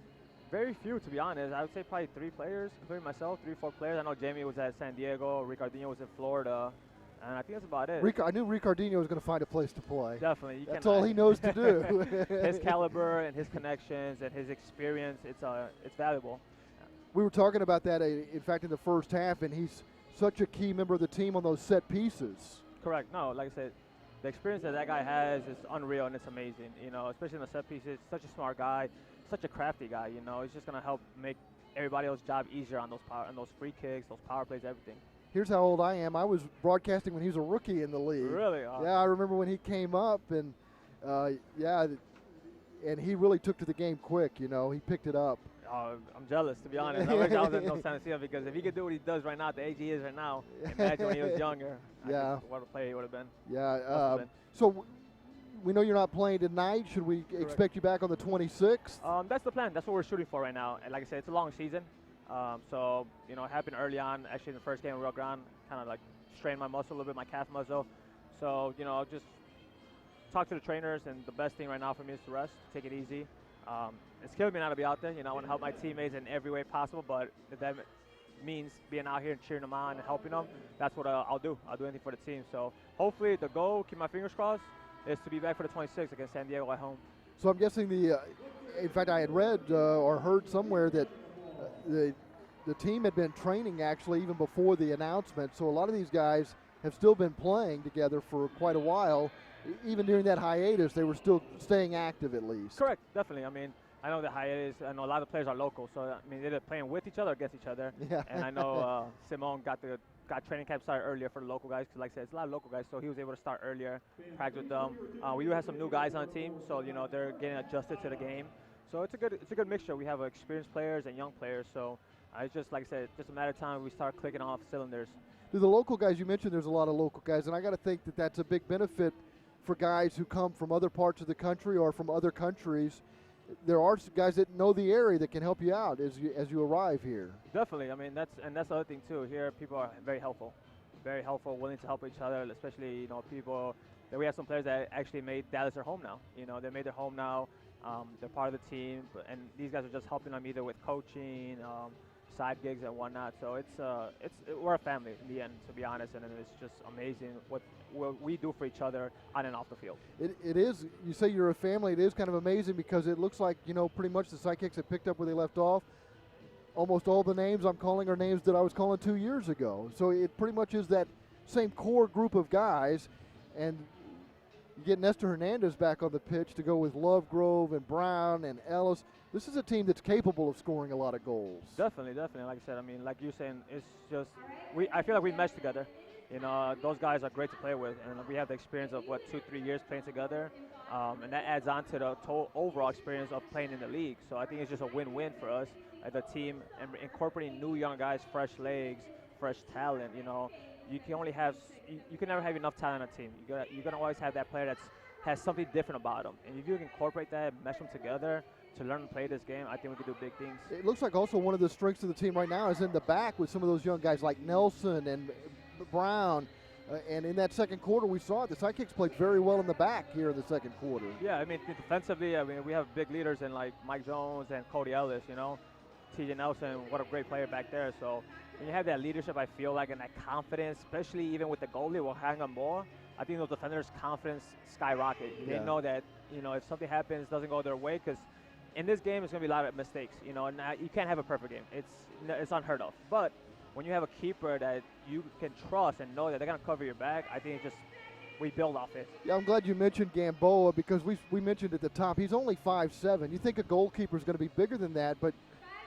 very few, to be honest. I would say probably 3 players, including myself, 3 or 4 players. I know Jamie was at San Diego, Ricardinho was in Florida, and I think that's about it. I knew Ricardinho was going to find a place to play. Definitely. That's all he knows to do. His caliber and his connections and his experience, it's valuable. We were talking about that, in fact, in the first half, and he's such a key member of the team on those set pieces. Correct. No, like I said, the experience that guy has is unreal, and it's amazing. Especially in the set pieces. Such a smart guy, such a crafty guy. He's just gonna help make everybody else's job easier on those free kicks, those power plays, everything. Here's how old I am. I was broadcasting when he was a rookie in the league. Really? Yeah, I remember when he came up, and and he really took to the game quick. He picked it up. I'm jealous, to be honest. I wish I was in North San Francisco, because if he could do what he does right now at the age he is right now, imagine when he was younger. Yeah. What a player he would have been. Yeah. So we know you're not playing tonight. Should we expect you back on the 26th? That's the plan. That's what we're shooting for right now. And like I said, it's a long season. It happened early on. Actually, in the first game in Rio Grande, kind of like strained my muscle a little bit, my calf muscle. So, just talk to the trainers, and the best thing right now for me is to rest, take it easy. It's killing me not to be out there. I want to help my teammates in every way possible, but if that means being out here and cheering them on and helping them, that's what I'll do. I'll do anything for the team. So hopefully the goal, keep my fingers crossed, is to be back for the 26th against San Diego at home. So I'm guessing in fact, I had read or heard somewhere that the team had been training actually even before the announcement. So a lot of these guys have still been playing together for quite a while. Even during that hiatus, they were still staying active at least. Correct, definitely. I know the hiatus. I know a lot of players are local, so they're playing with each other or against each other. Yeah. And I know Simone got training camp started earlier for the local guys, because like I said, it's a lot of local guys, so he was able to start earlier, practice with them. We do have some new guys on the team, so they're getting adjusted to the game. So it's a good mixture. We have experienced players and young players, so it's just, like I said, just a matter of time we start clicking off cylinders. Do the local guys, you mentioned there's a lot of local guys, and I got to think that that's a big benefit for guys who come from other parts of the country or from other countries. There are guys that know the area that can help you out as you arrive here. Definitely. I mean, that's the other thing too. Here, people are very helpful, willing to help each other. Especially, people. That we have some players that actually made Dallas their home now. They made their home now. They're part of the team, and these guys are just helping them either with coaching, side gigs, and whatnot. So we're a family in the end, to be honest, and it's just amazing what we do for each other on and off the field. It is. You say you're a family. It is kind of amazing because it looks like pretty much the Sidekicks have picked up where they left off. Almost all the names I'm calling are names that I was calling 2 years ago. So it pretty much is that same core group of guys, and you get Nestor Hernandez back on the pitch to go with Lovegrove and Brown and Ellis. This is a team that's capable of scoring a lot of goals. Definitely. Like I said, I mean, like you're saying, it's just I feel like we mesh together. Those guys are great to play with, and we have the experience of 2-3 years playing together, and that adds on to the overall experience of playing in the league. So I think it's just a win-win for us as a team, and incorporating new young guys, fresh legs, fresh talent. You can never have enough talent on a team. You're gonna always have that player that has something different about them, and if you can incorporate that, mesh them together to learn to play this game, I think we can do big things. It looks like also one of the strengths of the team right now is in the back with some of those young guys like Nelson and Brown. And in that second quarter, we saw it. The Sidekicks played very well in the back here in the second quarter. Yeah, I mean, defensively, we have big leaders in like Mike Jones and Cody Ellis, TJ Nelson, what a great player back there. So when you have that leadership, I feel like, and that confidence, especially even with the goalie, will hang on more. I think those defenders' confidence skyrocket. Yeah. They know that, if something happens, doesn't go their way, because in this game, it's going to be a lot of mistakes. And you can't have a perfect game. It's unheard of. But when you have a keeper that you can trust and know that they're going to cover your back, I think we build off it. Yeah, I'm glad you mentioned Gamboa because we mentioned at the top, he's only 5'7". You think a goalkeeper's going to be bigger than that, but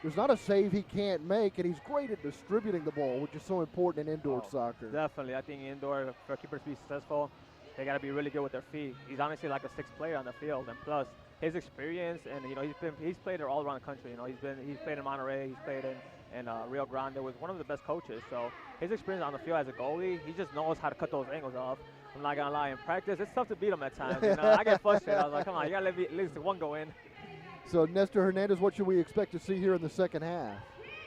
there's not a save he can't make, and he's great at distributing the ball, which is so important in indoor soccer. Definitely. I think indoor, for keepers to be successful, they got to be really good with their feet. He's honestly like a sixth player on the field, and plus his experience, and he's played all around the country. He's played in Monterey, he's played in Rio Grande with one of the best coaches. So his experience on the field as a goalie, he just knows how to cut those angles off. I'm not gonna lie, in practice it's tough to beat him at times. I get frustrated. I was like, come on, you gotta let at least one go in. So Nestor Hernandez, what should we expect to see here in the second half?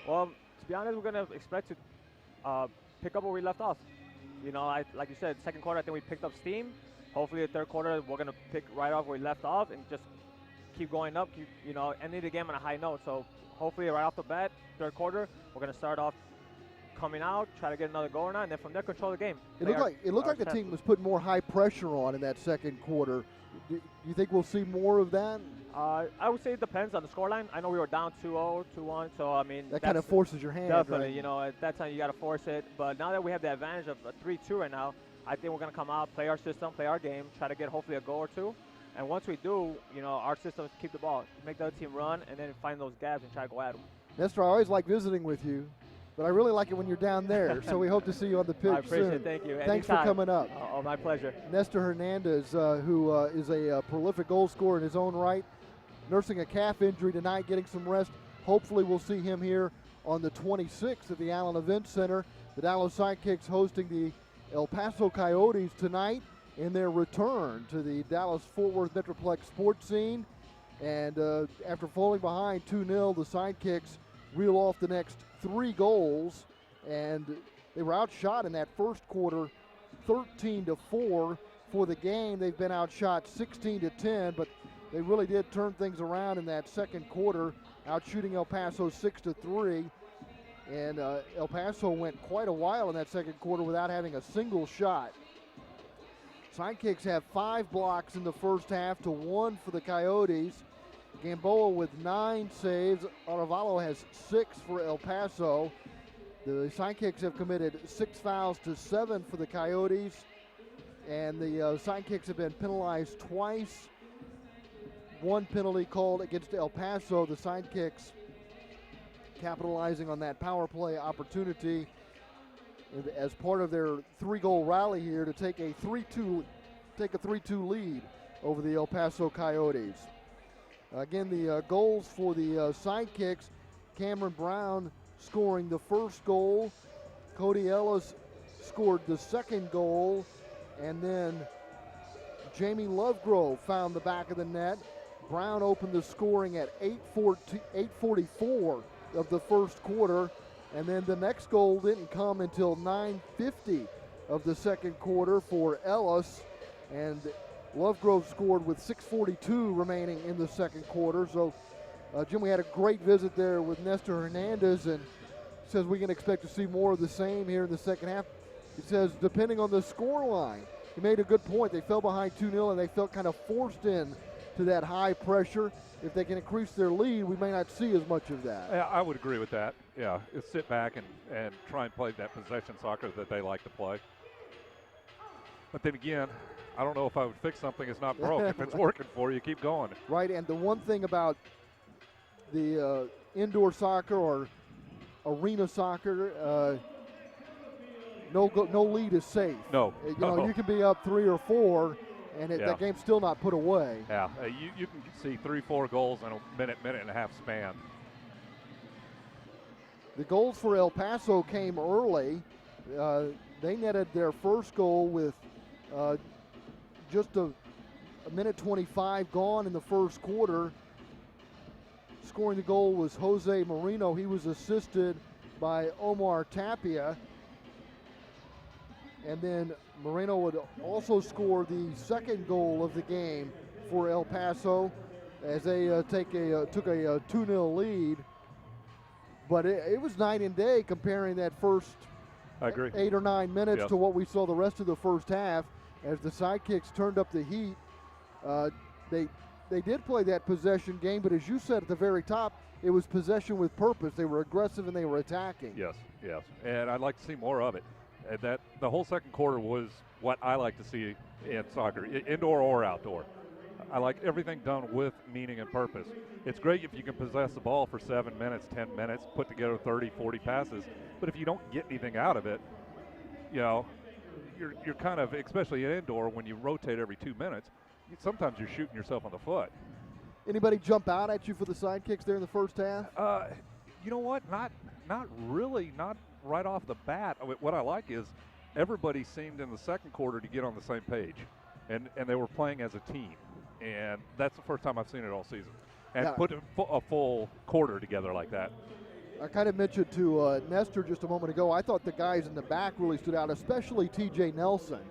Well, to be honest, we're gonna expect to pick up where we left off. Like you said, second quarter I think we picked up steam. Hopefully the third quarter we're gonna pick right off where we left off and just keep going up, ending the game on a high note. So hopefully right off the bat, third quarter, we're going to start off coming out, try to get another goal or not, and then from there control the game. It looked like the team was putting more high pressure on in that second quarter. Do you think we'll see more of that? I would say it depends on the scoreline. I know we were down 2-0, 2-1, so I mean that kind of forces your hand. Definitely, right? At that time you got to force it. But now that we have the advantage of a 3-2 right now, I think we're going to come out, play our system, play our game, try to get hopefully a goal or two. And once we do, our system is keep the ball, make the other team run, and then find those gaps and try to go at them. Nestor, I always like visiting with you, but I really like it when you're down there. So we hope to see you on the pitch soon. I appreciate it. Thank you. Thanks Anytime. for coming up. Oh, my pleasure. Nestor Hernandez, who is a prolific goal scorer in his own right, nursing a calf injury tonight, getting some rest. Hopefully we'll see him here on the 26th at the Allen Event Center. The Dallas Sidekicks hosting the El Paso Coyotes tonight in their return to the Dallas-Fort Worth Metroplex sports scene. And after falling behind 2-0, the Sidekicks reel off the next 3 goals. And they were outshot in that first quarter 13-4 for the game. They've been outshot 16-10, but they really did turn things around in that second quarter, outshooting El Paso 6-3. And El Paso went quite a while in that second quarter without having a single shot. Sidekicks have 5 blocks in the first half to 1 for the Coyotes. Gamboa with 9 saves. Arevalo has 6 for El Paso. The Sidekicks have committed 6 fouls to 7 for the Coyotes. And the Sidekicks have been penalized twice. 1 penalty called against El Paso. The Sidekicks capitalizing on that power play opportunity as part of their 3-goal rally here to take a 3-2 lead over the El Paso Coyotes. Again, the goals for the Sidekicks, Cameron Brown scoring the first goal. Cody Ellis scored the second goal. And then Jamie Lovegrove found the back of the net. Brown opened the scoring at 8:44 of the first quarter, and then the next goal didn't come until 9:50 of the second quarter for Ellis, and Lovegrove scored with 6:42 remaining in the second quarter. So, Jim, we had a great visit there with Nestor Hernandez, and says we can expect to see more of the same here in the second half. He says depending on the score line. He made a good point. They fell behind 2-0, and they felt kind of forced in to that high pressure. If they can increase their lead, we may not see as much of that. Yeah, I would agree with that. Yeah, it's sit back and try and play that possession soccer that they like to play. But then again, I don't know if I would fix something that's not broke. If it's working for you, keep going. Right, and the one thing about the indoor soccer or arena soccer, no lead is safe. No. You can be up 3 or 4, and that game's still not put away. Yeah, you can see 3-4 goals in a minute and a half span. The goals for El Paso came early. They netted their first goal with just a minute 25 gone in the first quarter. Scoring the goal was Jose Marino. He was assisted by Omar Tapia. And then Moreno would also score the second goal of the game for El Paso as they took a 2-0 lead. But it was night and day comparing that first I agree. 8 or 9 minutes to what we saw the rest of the first half as the Sidekicks turned up the heat. They did play that possession game, but as you said at the very top, it was possession with purpose. They were aggressive and they were attacking. Yes, and I'd like to see more of it. And that the whole second quarter was what I like to see in soccer, indoor or outdoor. I like everything done with meaning and purpose. It's great if you can possess the ball for 7 minutes, 10 minutes, put together 30, 40 passes, but if you don't get anything out of it, you're kind of, especially indoor, when you rotate every 2 minutes, sometimes you're shooting yourself on the foot. Anybody jump out at you for the Sidekicks there in the first half? You know what? Not really, not right off the bat. What I like is everybody seemed in the second quarter to get on the same page, and they were playing as a team, and that's the first time I've seen it all season. And put a full quarter together like that. I kind of mentioned to Nestor just a moment ago, I thought the guys in the back really stood out, especially TJ Nelson.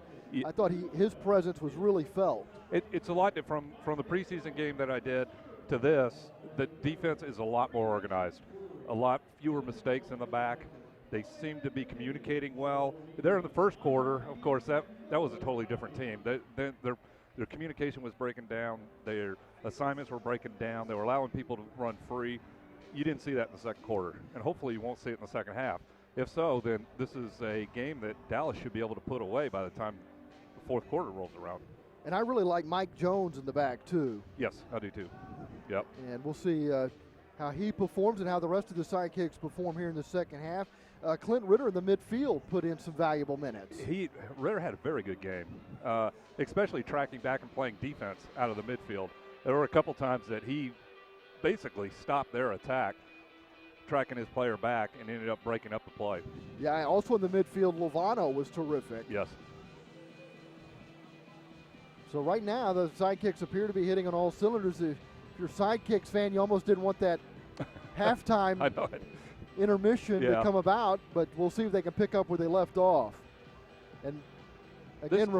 I thought his presence was really felt. It's a lot from the preseason game that I did to this. The defense is a lot more organized, a lot fewer mistakes in the back. They seem to be communicating well. There in the first quarter, of course, that was a totally different team. Their communication was breaking down. Their assignments were breaking down. They were allowing people to run free. You didn't see that in the second quarter, and hopefully you won't see it in the second half. If so, then this is a game that Dallas should be able to put away by the time the fourth quarter rolls around. And I really like Mike Jones in the back, too. Yes, I do, too. Yep. And we'll see how he performs and how the rest of the Sidekicks perform here in the second half. Clint Ritter in the midfield put in some valuable minutes. Ritter had a very good game, especially tracking back and playing defense out of the midfield. There were a couple times that he basically stopped their attack, tracking his player back, and ended up breaking up the play. Yeah, also in the midfield, Lovano was terrific. Yes. So right now, the Sidekicks appear to be hitting on all cylinders. If you're a Sidekicks fan, you almost didn't want that halftime I know it. intermission to come about, but we'll see if they can pick up where they left off. And again,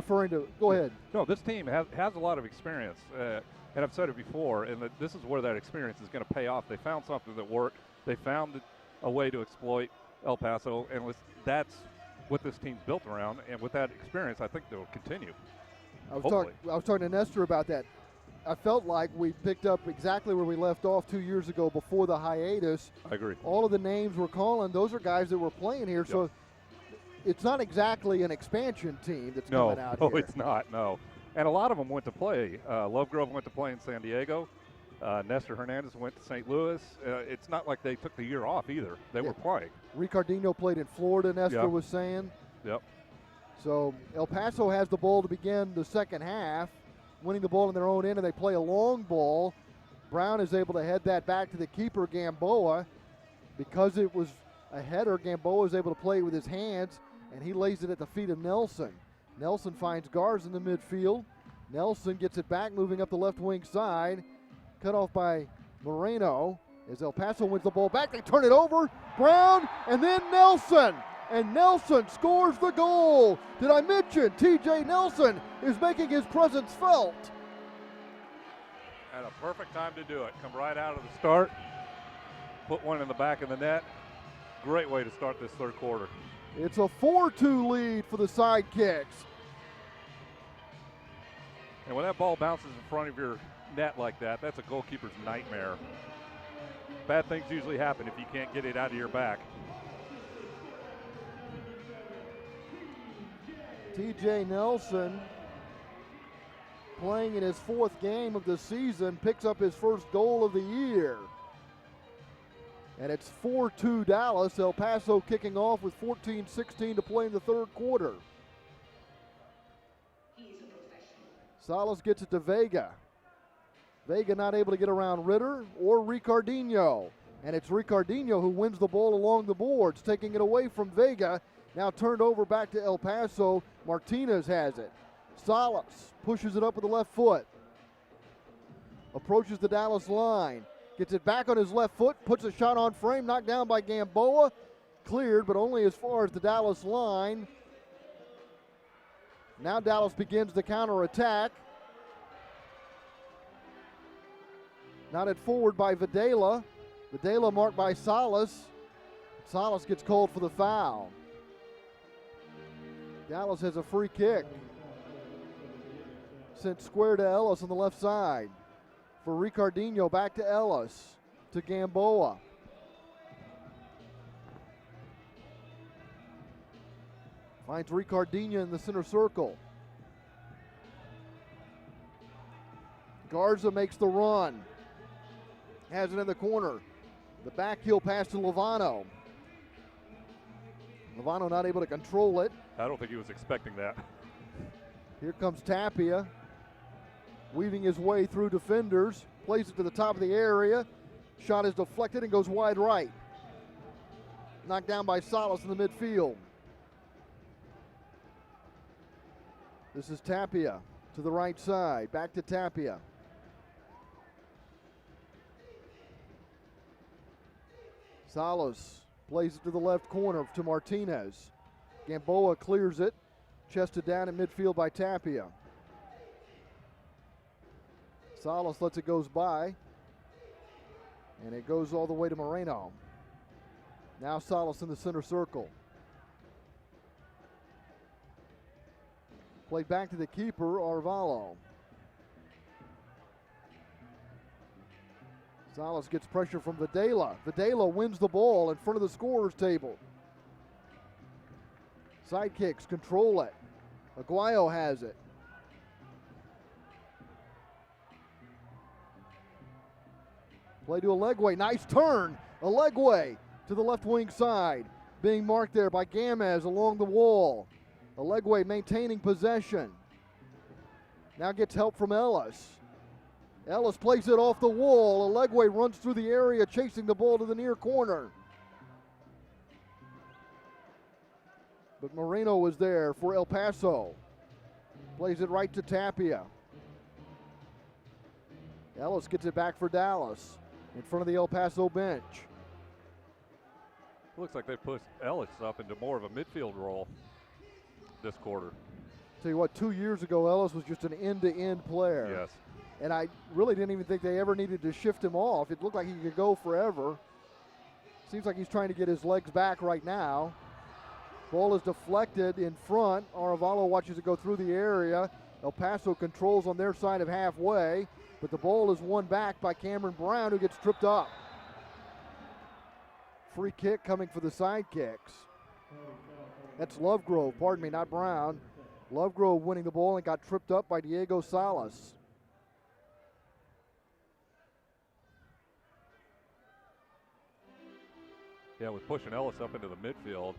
go ahead. No, this team has a lot of experience, and I've said it before, and this is where that experience is going to pay off. They found something that worked. They found a way to exploit El Paso, and that's what this team's built around. And with that experience, I think they'll continue. I was talking to Nestor about that. I felt like we picked up exactly where we left off 2 years ago before the hiatus. I agree. All of the names we're calling, those are guys that were playing here. Yep. So it's not exactly an expansion team that's coming out here. No, it's not, no. And a lot of them went to play. Lovegrove went to play in San Diego. Nestor Hernandez went to St. Louis. It's not like they took the year off either. They were playing. Ricardino played in Florida, Nestor was saying. Yep. So El Paso has the ball to begin the second half, winning the ball in their own end, and they play a long ball. Brown is able to head that back to the keeper, Gamboa. Because it was a header, Gamboa is able to play it with his hands, and he lays it at the feet of Nelson. Nelson finds Garza in the midfield. Nelson gets it back, moving up the left wing side. Cut off by Moreno. As El Paso wins the ball back, they turn it over. Brown, and then Nelson. And Nelson scores the goal. Did I mention T.J. Nelson is making his presence felt? At a perfect time to do it. Come right out of the start. Put one in the back of the net. Great way to start this third quarter. It's a 4-2 lead for the Sidekicks. And when that ball bounces in front of your net like that, that's a goalkeeper's nightmare. Bad things usually happen if you can't get it out of your back. T.J. Nelson, playing in his 4th game of the season, picks up his first goal of the year. And it's 4-2 Dallas. El Paso kicking off with 14-16 to play in the third quarter. Salas gets it to Vega. Vega not able to get around Ritter or Ricardinho. And it's Ricardinho who wins the ball along the boards, taking it away from Vega. Now turned over back to El Paso. Martinez has it. Salas pushes it up with the left foot. Approaches the Dallas line. Gets it back on his left foot. Puts a shot on frame. Knocked down by Gamboa. Cleared, but only as far as the Dallas line. Now Dallas begins the counterattack. Knotted forward by Videla. Videla marked by Salas. Salas gets called for the foul. Dallas has a free kick. Sent square to Ellis on the left side. For Ricardinho, back to Ellis. To Gamboa. Finds Ricardinho in the center circle. Garza makes the run. Has it in the corner. The back heel pass to Lovano. Lovano not able to control it. I don't think he was expecting that. Here comes Tapia. Weaving his way through defenders. Plays it to the top of the area. Shot is deflected and goes wide right. Knocked down by Salas in the midfield. This is Tapia to the right side. Back to Tapia. Salas plays it to the left corner to Martinez. Gamboa clears it. Chested down in midfield by Tapia. Salas lets it goes by. And it goes all the way to Moreno. Now Salas in the center circle. Played back to the keeper, Arvalo. Salas gets pressure from Videla. Videla wins the ball in front of the scorer's table. Sidekicks control it. Aguayo has it. Play to Alegwe. Nice turn. Alegwe to the left wing side. Being marked there by Gamez along the wall. Alegwe maintaining possession. Now gets help from Ellis. Ellis plays it off the wall. Alegwe runs through the area chasing the ball to the near corner. But Moreno was there for El Paso. Plays it right to Tapia. Ellis gets it back for Dallas in front of the El Paso bench. Looks like they pushed Ellis up into more of a midfield role this quarter. Tell you what, 2 years ago, Ellis was just an end-to-end player. Yes. And I really didn't even think they ever needed to shift him off. It looked like he could go forever. Seems like he's trying to get his legs back right now. Ball is deflected in front. Arevalo watches it go through the area. El Paso controls on their side of halfway, but the ball is won back by Cameron Brown, who gets tripped up. Free kick coming for the Sidekicks. That's Lovegrove, pardon me, not Brown. Lovegrove winning the ball and got tripped up by Diego Salas. Yeah, with pushing Ellis up into the midfield,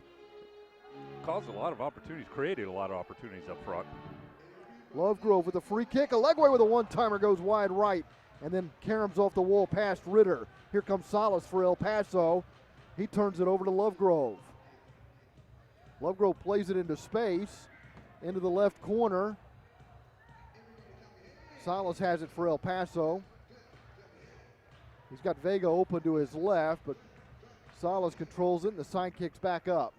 caused a lot of opportunities, created a lot of opportunities up front. Lovegrove with a free kick. Alegwe with a one-timer goes wide right. And then caroms off the wall past Ritter. Here comes Salas for El Paso. He turns it over to Lovegrove. Lovegrove plays it into space, into the left corner. Salas has it for El Paso. He's got Vega open to his left, but Salas controls it, and the Sidekicks back up.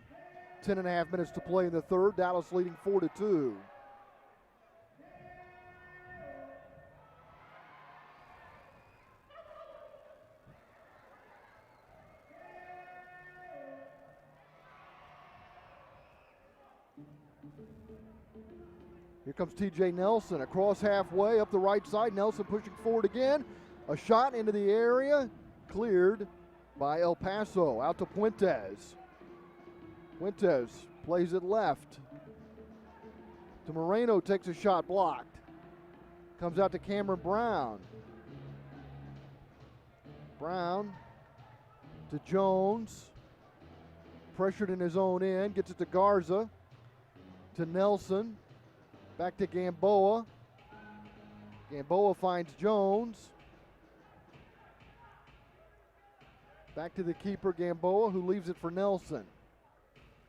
10.5 minutes to play in the third. Dallas leading 4-2. Here comes TJ Nelson across halfway, up the right side. Nelson pushing forward again. A shot into the area, cleared by El Paso. Out to Puentes. Puentes plays it left to Moreno, takes a shot blocked. Comes out to Cameron Brown. Brown to Jones. Pressured in his own end, gets it to Garza. To Nelson. Back to Gamboa. Gamboa finds Jones. Back to the keeper, Gamboa, who leaves it for Nelson.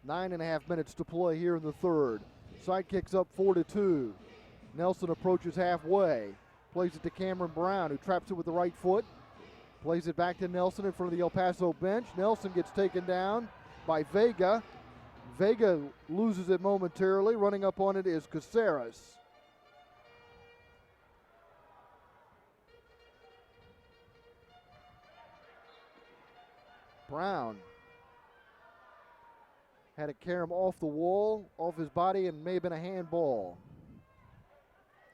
9.5 minutes to play here in the third. Sidekicks up 4-2. Nelson approaches halfway. Plays it to Cameron Brown, who traps it with the right foot. Plays it back to Nelson in front of the El Paso bench. Nelson gets taken down by Vega. Vega loses it momentarily. Running up on it is Caceres. Brown had to carry him off the wall, off his body, and may have been a handball.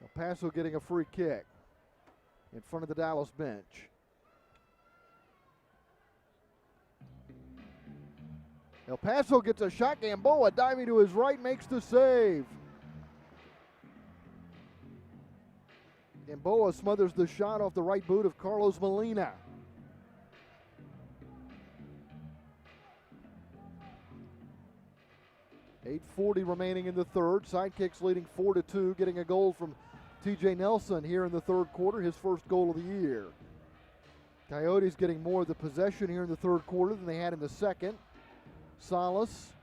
El Paso getting a free kick in front of the Dallas bench. El Paso gets a shot. Gamboa diving to his right, makes the save. Gamboa smothers the shot off the right boot of Carlos Molina. .8:40 remaining in the third. Sidekicks leading 4-2, getting a goal from TJ Nelson here in the third quarter, his first goal of the year. Coyotes getting more of the possession here in the third quarter than they had in the second. Salas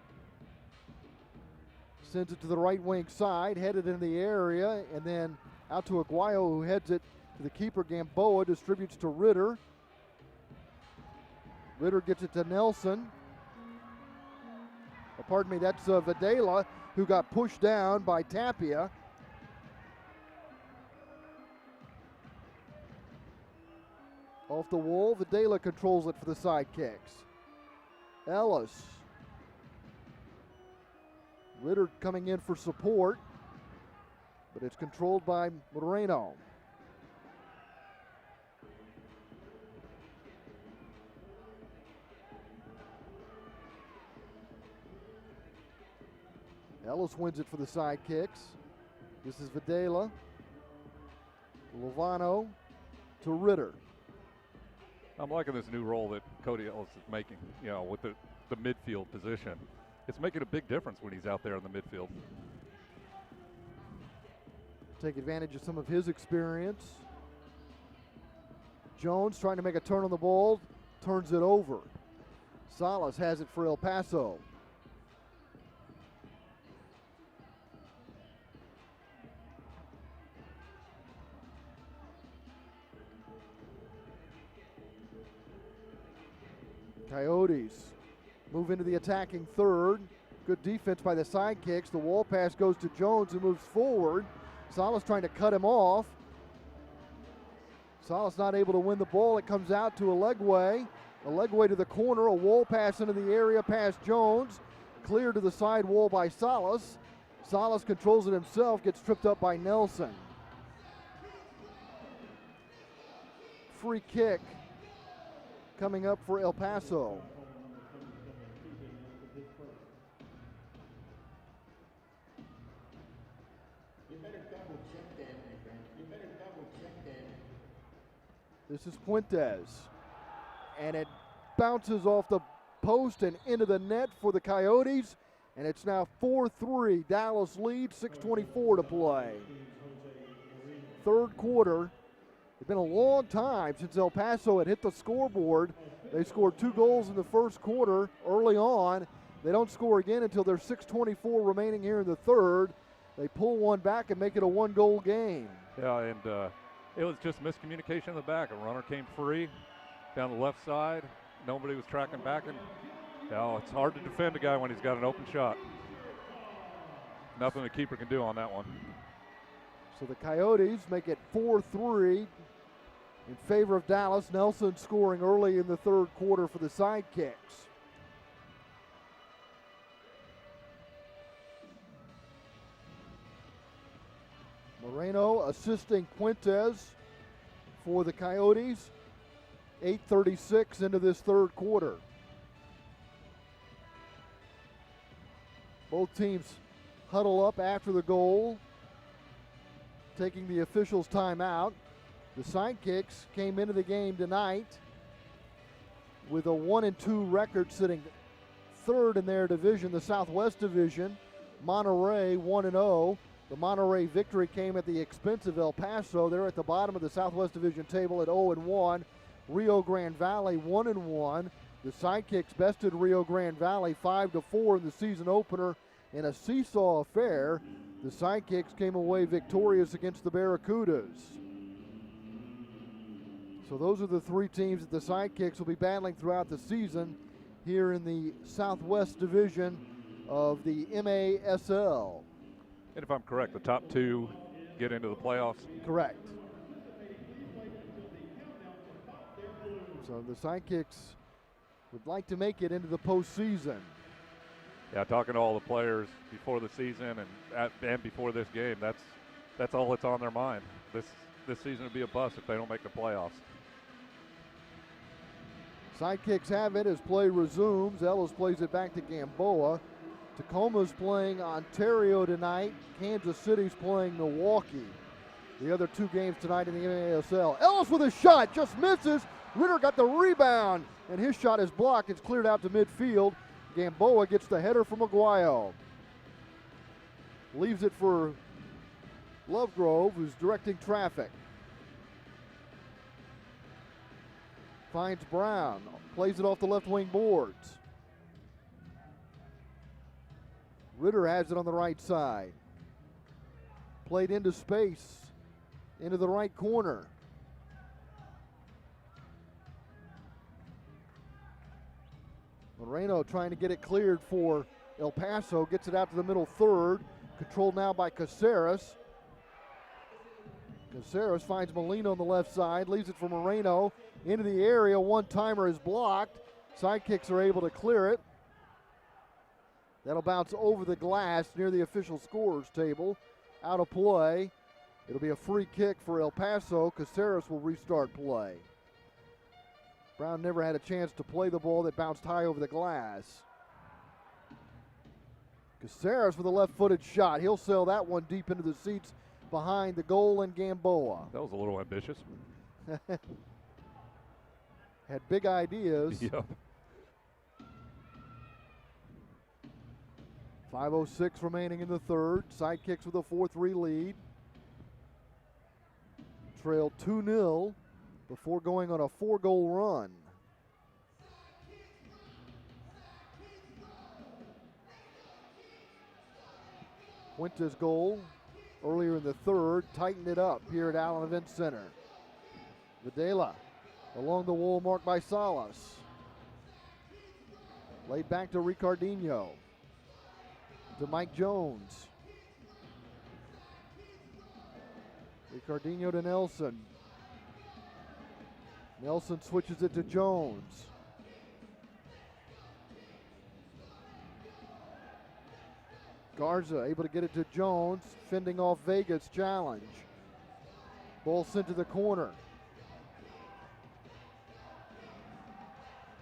sends it to the right wing side, headed in the area, and then out to Aguayo, who heads it to the keeper. Gamboa distributes to Ritter. Ritter gets it to Nelson. Oh, pardon me, that's Videla, who got pushed down by Tapia. Off the wall, Videla controls it for the Sidekicks. Ellis. Ritter coming in for support, but it's controlled by Moreno. Ellis wins it for the Sidekicks. This is Videla. Lovano to Ritter. I'm liking this new role that Cody Ellis is making, with the midfield position. It's making a big difference when he's out there in the midfield. Take advantage of some of his experience. Jones trying to make a turn on the ball, turns it over. Salas has it for El Paso. Coyotes move into the attacking third. Good defense by the Sidekicks. The wall pass goes to Jones, who moves forward. Salas trying to cut him off. Salas not able to win the ball. It comes out to Alegwe. Alegwe to the corner. A wall pass into the area past Jones. Cleared to the side wall by Salas. Salas controls it himself. Gets tripped up by Nelson. Free kick coming up for El Paso. This is Puentes, and it bounces off the post and into the net for the Coyotes, and it's now 4-3. Dallas leads, 6:24 to play. Third quarter. It's been a long time since El Paso had hit the scoreboard. They scored 2 goals in the first quarter early on. They don't score again until there's 6:24 remaining here in the third. They pull one back and make it a 1-goal game. Yeah, and it was just miscommunication in the back. A runner came free down the left side. Nobody was tracking back, and it's hard to defend a guy when he's got an open shot. Nothing the keeper can do on that one. So the Coyotes make it 4-3 in favor of Dallas. Nelson scoring early in the third quarter for the Sidekicks. Moreno assisting Puentes for the Coyotes. 8:36 into this third quarter. Both teams huddle up after the goal, taking the officials' timeout. The Sidekicks came into the game tonight with a 1-2 record, sitting third in their division, the Southwest Division. Monterey 1-0. The Monterey victory came at the expense of El Paso. They're at the bottom of the Southwest Division table at 0-1. Rio Grande Valley 1-1. The Sidekicks bested Rio Grande Valley 5-4 in the season opener in a seesaw affair. The Sidekicks came away victorious against the Barracudas. So those are the three teams that the Sidekicks will be battling throughout the season here in the Southwest Division of the MASL. And if I'm correct, the top two get into the playoffs. Correct. So the Sidekicks would like to make it into the postseason. Yeah, talking to all the players before the season and before this game, that's all that's on their mind. This season would be a bust if they don't make the playoffs. Sidekicks have it as play resumes. Ellis plays it back to Gamboa. Tacoma's playing Ontario tonight. Kansas City's playing Milwaukee. The other two games tonight in the MASL. Ellis with a shot, just misses. Ritter got the rebound, and his shot is blocked. It's cleared out to midfield. Gamboa gets the header from Aguayo. Leaves it for Lovegrove, who's directing traffic. Finds Brown, plays it off the left wing boards. Ritter has it on the right side. Played into space, into the right corner. Moreno trying to get it cleared for El Paso, gets it out to the middle third. Controlled now by Caceres. Caceres finds Molina on the left side, leaves it for Moreno. Into the area, one-timer is blocked. Sidekicks are able to clear it. That'll bounce over the glass near the official scorers table. Out of play. It'll be a free kick for El Paso. Caceres will restart play. Brown never had a chance to play the ball that bounced high over the glass. Caceres with a left-footed shot. He'll sail that one deep into the seats behind the goal and Gamboa. That was a little ambitious. Had big ideas. Yep. 5:06 remaining in the third. Sidekicks with a 4-3 lead. Trail 2-0 before going on a 4-goal run. Puentes' goal earlier in the third tightened it up here at Allen Event Center. Videla along the wall marked by Salas. Laid back to Ricardinho. To Mike Jones. Ricardinho to Nelson. Nelson switches it to Jones. Garza able to get it to Jones, fending off Vega's challenge. Ball sent to the corner.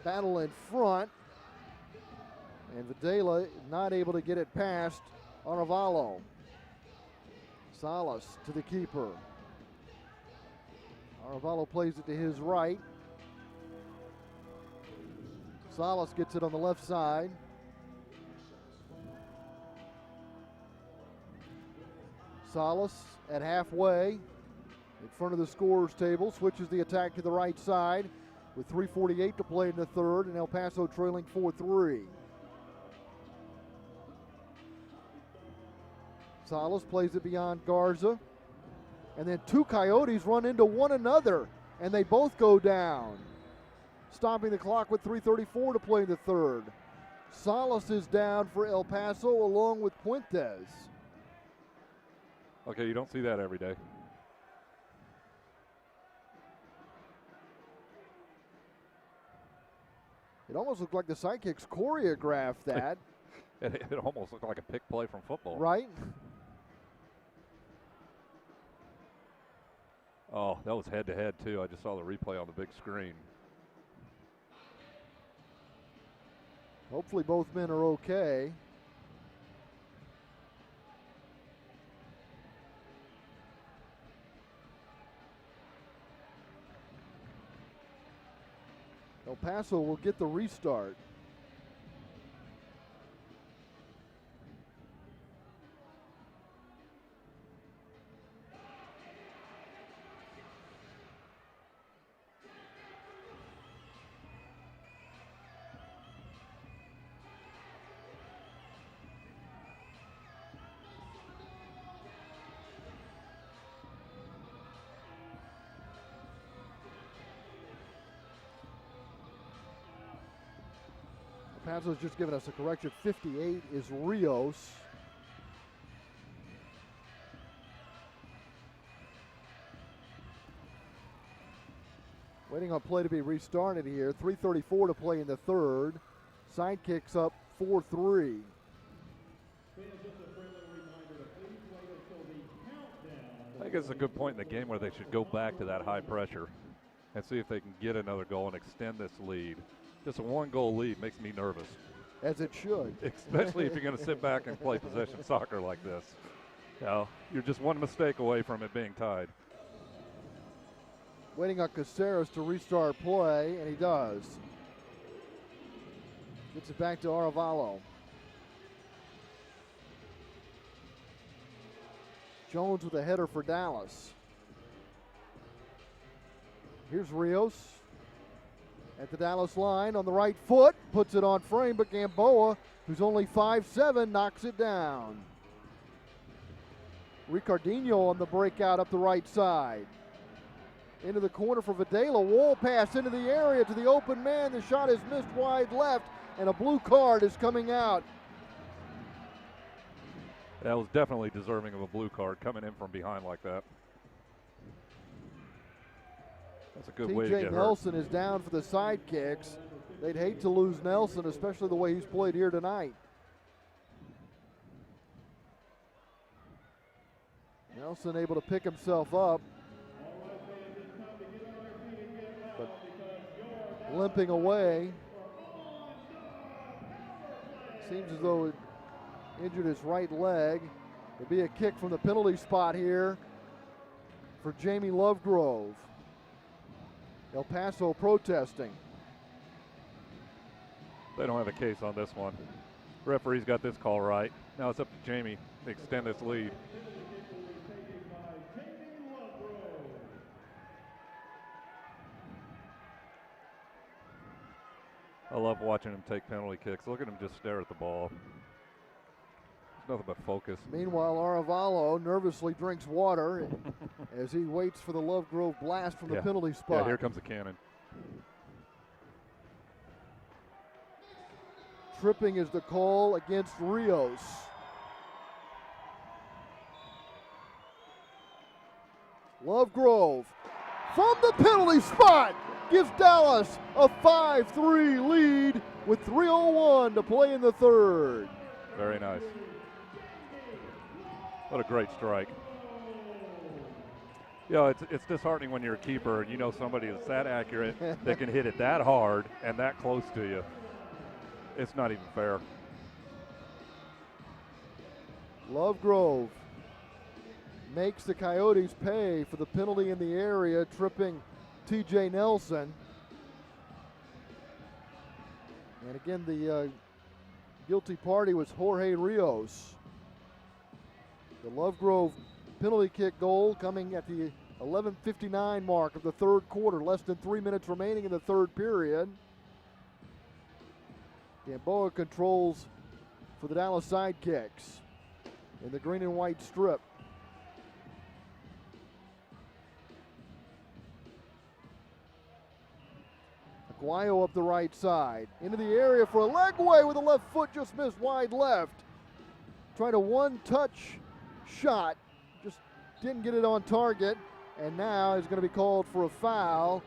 Battle in front. And Videla not able to get it past Arevalo. Salas to the keeper. Arevalo plays it to his right. Salas gets it on the left side. Salas at halfway in front of the scorer's table, switches the attack to the right side with 3:48 to play in the third, and El Paso trailing 4-3. Salas plays it beyond Garza. And then two Coyotes run into one another, and they both go down. Stopping the clock with 3:34 to play in the third. Salas is down for El Paso along with Puentes. Okay, you don't see that every day. It almost looked like the Sidekicks choreographed that. It almost looked like a pick play from football. Right? Oh, that was head-to-head, too. I just saw the replay on the big screen. Hopefully both men are okay. El Paso will get the restart. Paso's just given us a correction. 58 is Rios. Waiting on play to be restarted here. 3:34 to play in the third. Sidekicks up 4-3. I think it's a good point in the game where they should go back to that high pressure and see if they can get another goal and extend this lead. Just a one-goal lead makes me nervous. As it should. Especially if you're going to sit back and play possession soccer like this. You know, you're just one mistake away from it being tied. Waiting on Caceres to restart play, and he does. Gets it back to Arevalo. Jones with a header for Dallas. Here's Rios at the Dallas line on the right foot, puts it on frame, but Gamboa, who's only 5'7", knocks it down. Ricardinho on the breakout up the right side. Into the corner for Videla. Wall pass into the area to the open man. The shot is missed wide left, and a blue card is coming out. That was definitely deserving of a blue card coming in from behind like that. That's a good way to get hurt. TJ Nelson is down for the Sidekicks. They'd hate to lose Nelson, especially the way he's played here tonight. Nelson able to pick himself up, but limping away. Seems as though it injured his right leg. It'll be a kick from the penalty spot here for Jamie Lovegrove. El Paso protesting. They don't have a case on this one. Referee's got this call right. Now it's up to Jamie to extend this lead. I love watching him take penalty kicks. Look at him just stare at the ball. Nothing but focus. Meanwhile, Arevalo nervously drinks water as he waits for the Lovegrove blast from the penalty spot. Yeah, here comes the cannon. Tripping is the call against Rios. Lovegrove from the penalty spot gives Dallas a 5-3 lead with 3:01 to play in the third. Very nice. What a great strike. You know, it's disheartening when you're a keeper and you know somebody that's that accurate that can hit it that hard and that close to you. It's not even fair. Lovegrove makes the Coyotes pay for the penalty in the area, tripping TJ Nelson. And again, the guilty party was Jorge Rios. The Lovegrove penalty kick goal coming at the 11:59 mark of the third quarter. Less than 3 minutes remaining in the third period. Gamboa controls for the Dallas Sidekicks in the green and white strip. Guayo up the right side. Into the area for a leg way with a left foot, just missed wide left. Tried a one-touch shot, just didn't get it on target, and now is going to be called for a foul,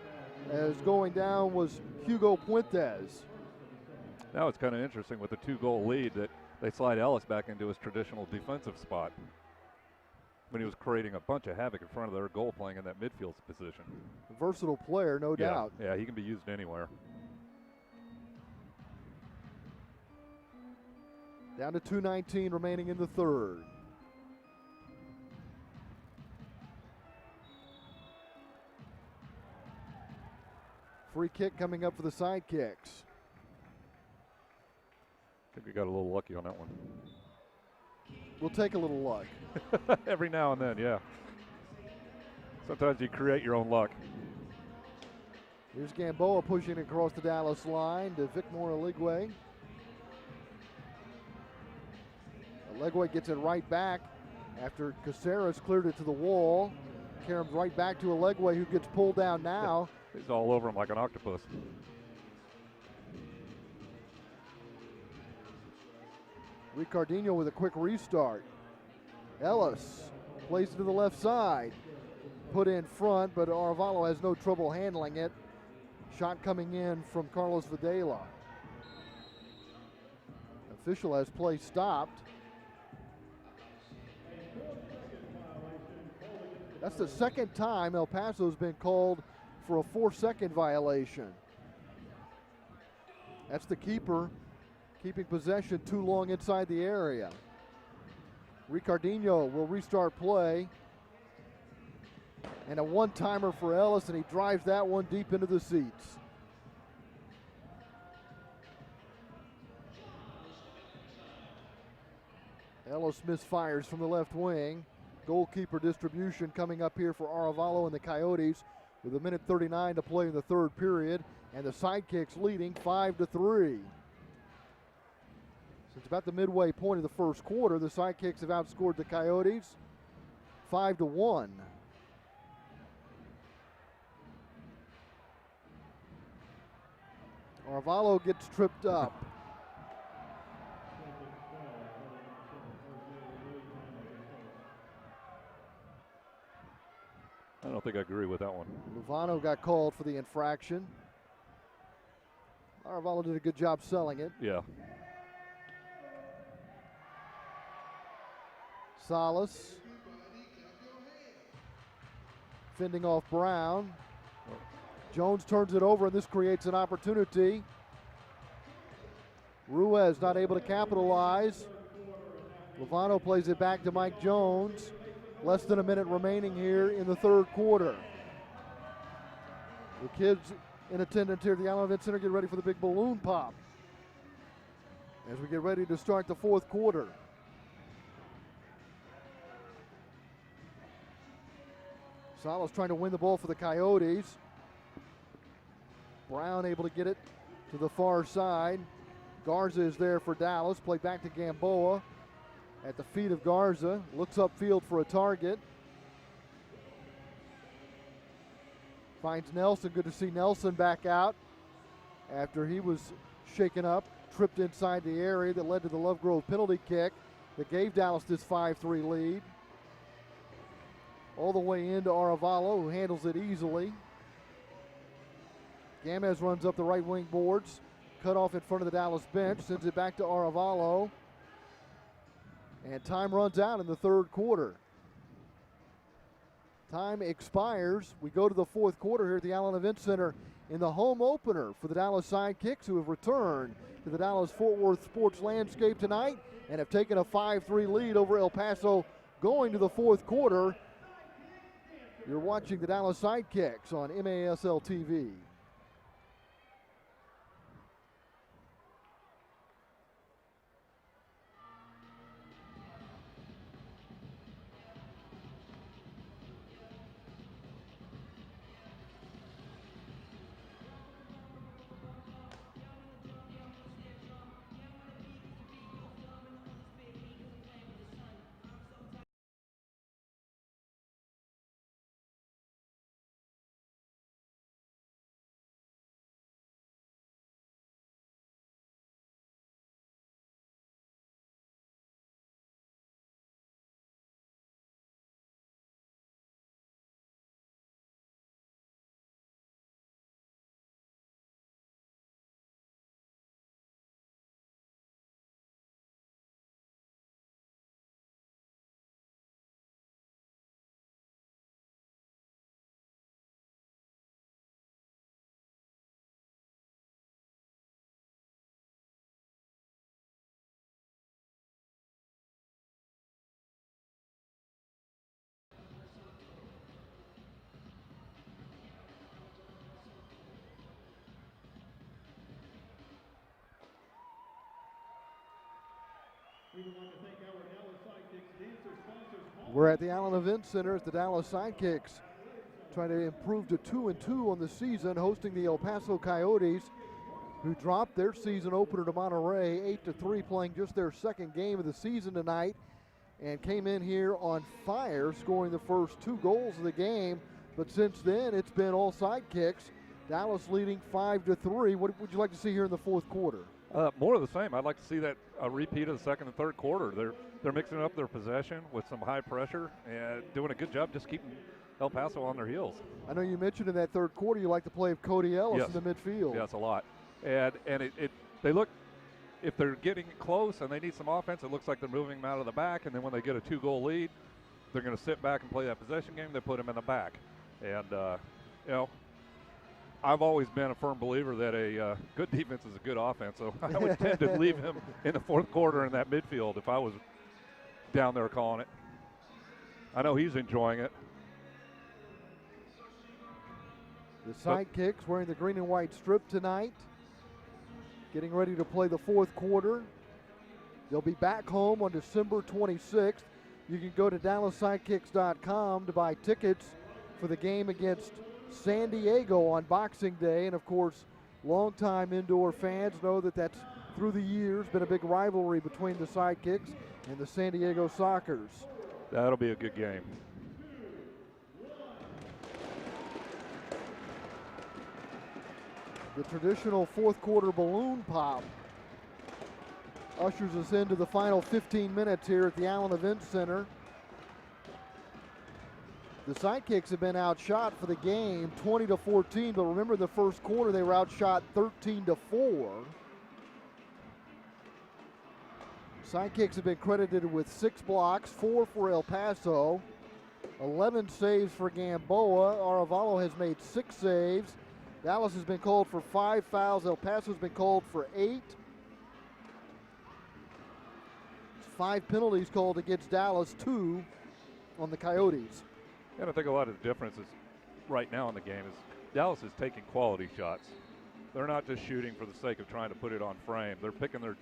as going down was Hugo Puentes. Now it's kind of interesting with the 2-goal lead that they slide Ellis back into his traditional defensive spot when he was creating a bunch of havoc in front of their goal, playing in that midfield position. A versatile player, no doubt. Yeah, he can be used anywhere. Down to 2:19 remaining in the third. Free kick coming up for the Sidekicks. I think we got a little lucky on that one. We'll take a little luck. Every now and then, yeah. Sometimes you create your own luck. Here's Gamboa pushing across the Dallas line to Vicmore Aligwe. Aligwe gets it right back after Caceres cleared it to the wall. Karem's right back to Aligwe, who gets pulled down now. He's all over him like an octopus. Ricardinho with a quick restart. Ellis plays it to the left side. Put in front, but Arevalo has no trouble handling it. Shot coming in from Carlos Videla. Official has play stopped. That's the second time El Paso's been called for a 4-second violation. That's the keeper keeping possession too long inside the area. Ricardinho will restart play. And a one-timer for Ellis, and he drives that one deep into the seats. Ellis misfires from the left wing. Goalkeeper distribution coming up here for Arevalo and the Coyotes with 1:39 to play in the third period, and the Sidekicks leading 5-3. Since about the midway point of the first quarter, the Sidekicks have outscored the Coyotes 5-1. Arevalo gets tripped up. I don't think I agree with that one. Luvano got called for the infraction. Arevalo did a good job selling it. Yeah. Salas fending off Brown. Jones turns it over, and this creates an opportunity. Ruiz not able to capitalize. Luvano plays it back to Mike Jones. Less than a minute remaining here in the third quarter. The kids in attendance here at the Allen Event Center get ready for the big balloon pop as we get ready to start the fourth quarter. Salas trying to win the ball for the Coyotes. Brown able to get it to the far side. Garza is there for Dallas. Play back to Gamboa. At the feet of Garza. Looks upfield for a target. Finds Nelson. Good to see Nelson back out after he was shaken up. Tripped inside the area that led to the Lovegrove penalty kick that gave Dallas this 5-3 lead. All the way into Arevalo, who handles it easily. Gamez runs up the right wing boards. Cut off in front of the Dallas bench. Sends it back to Arevalo. And time runs out in the third quarter. Time expires. We go to the fourth quarter here at the Allen Event Center in the home opener for the Dallas Sidekicks, who have returned to the Dallas-Fort Worth sports landscape tonight and have taken a 5-3 lead over El Paso going to the fourth quarter. You're watching the Dallas Sidekicks on MASL TV. We would like to thank our Dallas Sidekicks dancer sponsors. We're at the Allen Event Center at the Dallas Sidekicks, trying to improve to 2-2 on the season, hosting the El Paso Coyotes, who dropped their season opener to Monterey 8-3, playing just their second game of the season tonight, and came in here on fire, scoring the first 2 goals of the game. But since then, it's been all Sidekicks. Dallas leading 5-3. What would you like to see here in the fourth quarter? More of the same. I'd like to see that a repeat of the second and third quarter. They're mixing up their possession with some high pressure and doing a good job just keeping El Paso on their heels. I know you mentioned in that third quarter you like to play Cody Ellis Yes. in the midfield. Yes, a lot. And they look, if they're getting close and they need some offense, it looks like they're moving them out of the back. And then when they get a 2-goal lead, they're going to sit back and play that possession game. They put them in the back. And, I've always been a firm believer that a good defense is a good offense. So I would tend to leave him in the fourth quarter in that midfield if I was down there calling it. I know he's enjoying it. The Sidekicks wearing the green and white strip tonight, getting ready to play the fourth quarter. They'll be back home on December 26th. You can go to DallasSidekicks.com to buy tickets for the game against San Diego on Boxing Day. And, of course, longtime indoor fans know that that's, through the years, been a big rivalry between the Sidekicks and the San Diego Sockers. That'll be a good game. The traditional fourth quarter balloon pop ushers us into the final 15 minutes here at the Allen Event Center. The Sidekicks have been outshot for the game 20-14, but remember in the first quarter they were outshot 13-4. Sidekicks have been credited with 6 blocks, 4 for El Paso, 11 saves for Gamboa. Arevalo has made 6 saves. Dallas has been called for 5 fouls. El Paso has been called for 8. 5 penalties called against Dallas, 2 on the Coyotes. And I think a lot of the difference is right now in the game is Dallas is taking quality shots. They're not just shooting for the sake of trying to put it on frame. They're picking their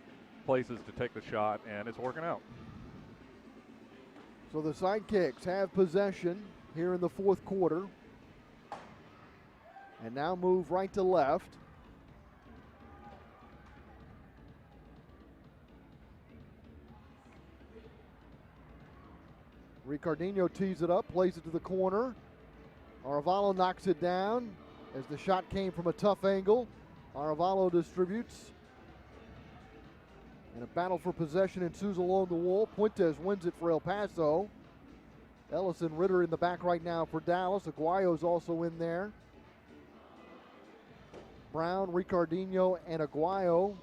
places to take the shot, and it's working out. So the Sidekicks have possession here in the fourth quarter. And now move right to left. Ricardinho tees it up, plays it to the corner. Arevalo knocks it down as the shot came from a tough angle. Arevalo distributes. And a battle for possession ensues along the wall. Puentes wins it for El Paso. Ellis and Ritter in the back right now for Dallas. Aguayo's also in there. Brown, Ricardinho, and Aguayo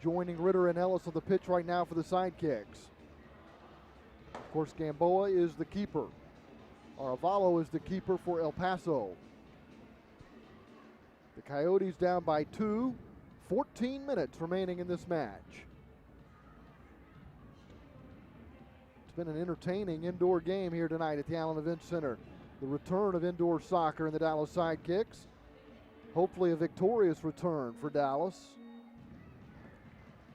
joining Ritter and Ellis on the pitch right now for the Sidekicks. Of course, Gamboa is the keeper. Arevalo is the keeper for El Paso. The Coyotes down by 2. 14 minutes remaining in this match. It's been an entertaining indoor game here tonight at the Allen Event Center. The return of indoor soccer in the Dallas Sidekicks. Hopefully a victorious return for Dallas.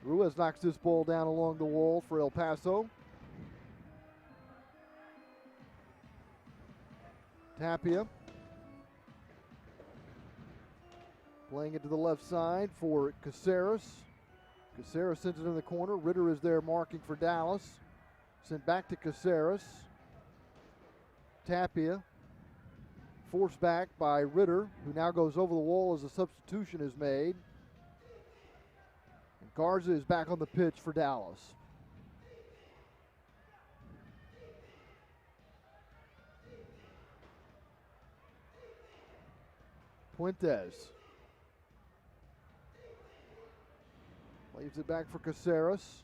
Ruiz knocks this ball down along the wall for El Paso. Tapia playing it to the left side for Caceres. Caceres sends it in the corner. Ritter is there marking for Dallas. Sent back to Caceres. Tapia forced back by Ritter, who now goes over the wall as a substitution is made. And Garza is back on the pitch for Dallas. Puentes leaves it back for Caceres.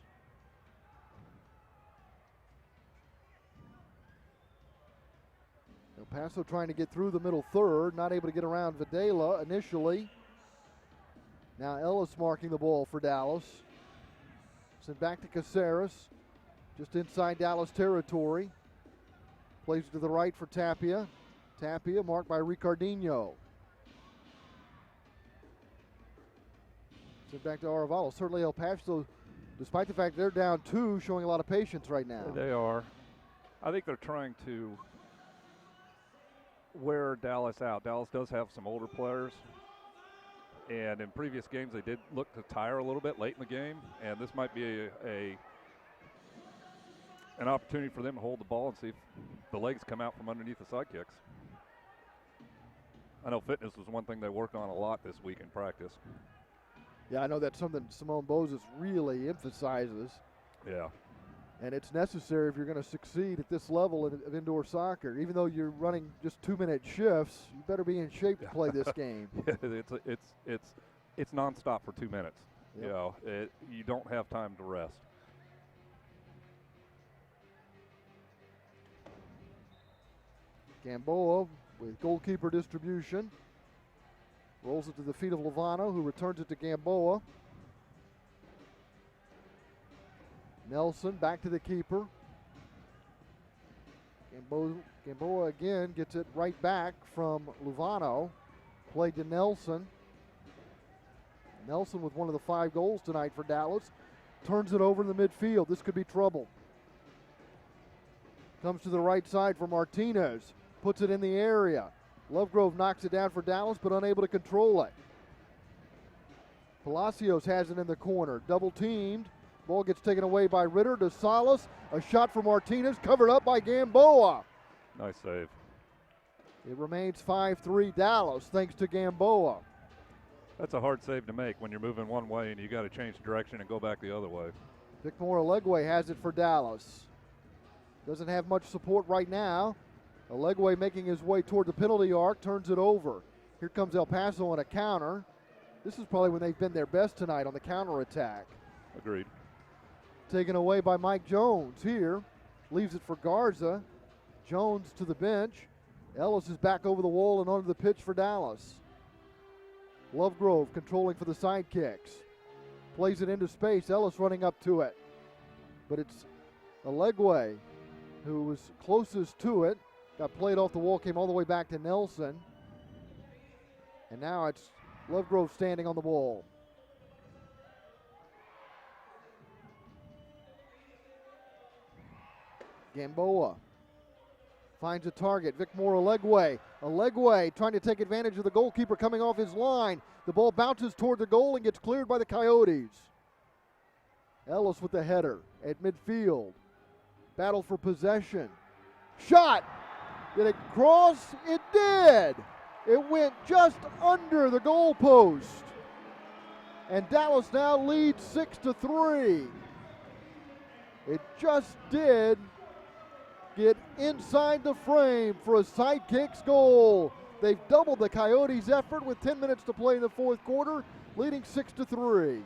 El Paso trying to get through the middle third, not able to get around Videla initially. Now Ellis marking the ball for Dallas. Sent back to Caceres, just inside Dallas territory. Plays it to the right for Tapia. Tapia marked by Ricardinho. Sent back to Arevalo. Certainly El Paso despite the fact they're down 2, showing a lot of patience right now. They are. I think they're trying to wear Dallas out. Dallas does have some older players, and in previous games they did look to tire a little bit late in the game, and this might be an opportunity for them to hold the ball and see if the legs come out from underneath the Sidekicks. I know fitness was one thing they worked on a lot this week in practice. Yeah, I know that's something Simone Bozes really emphasizes. Yeah. And it's necessary if you're going to succeed at this level of indoor soccer. Even though you're running just 2-minute shifts, you better be in shape to play this game. It's nonstop for 2 minutes. Yep. You know, you don't have time to rest. Gamboa with goalkeeper distribution. Rolls it to the feet of Lovano, who returns it to Gamboa. Nelson back to the keeper. Gamboa again gets it right back from Lovano. Played to Nelson. Nelson with one of the 5 goals tonight for Dallas. Turns it over in the midfield. This could be trouble. Comes to the right side for Martinez. Puts it in the area. Lovegrove knocks it down for Dallas, but unable to control it. Palacios has it in the corner. Double teamed. Ball gets taken away by Ritter to Salas. A shot from Martinez, covered up by Gamboa. Nice save. It remains 5-3 Dallas, thanks to Gamboa. That's a hard save to make when you're moving one way and you got to change direction and go back the other way. Vicmore Alegwe has it for Dallas. Doesn't have much support right now. Alegwe making his way toward the penalty arc, turns it over. Here comes El Paso on a counter. This is probably when they've been their best tonight on the counter attack. Agreed. Taken away by Mike Jones here. Leaves it for Garza. Jones to the bench. Ellis is back over the wall and onto the pitch for Dallas. Lovegrove controlling for the Sidekicks. Plays it into space. Ellis running up to it. But it's Alegwe who was closest to it. Got played off the wall, came all the way back to Nelson. And now it's Lovegrove standing on the ball. Gamboa finds a target. Vicmore Alegwe. Alegwe trying to take advantage of the goalkeeper coming off his line. The ball bounces toward the goal and gets cleared by the Coyotes. Ellis with the header at midfield. Battle for possession. Shot! Did it cross? It did! It went just under the goal post. And Dallas now leads 6-3. It just did get inside the frame for a Sidekicks goal. They've doubled the Coyotes' effort with 10 minutes to play in the fourth quarter, leading 6-3.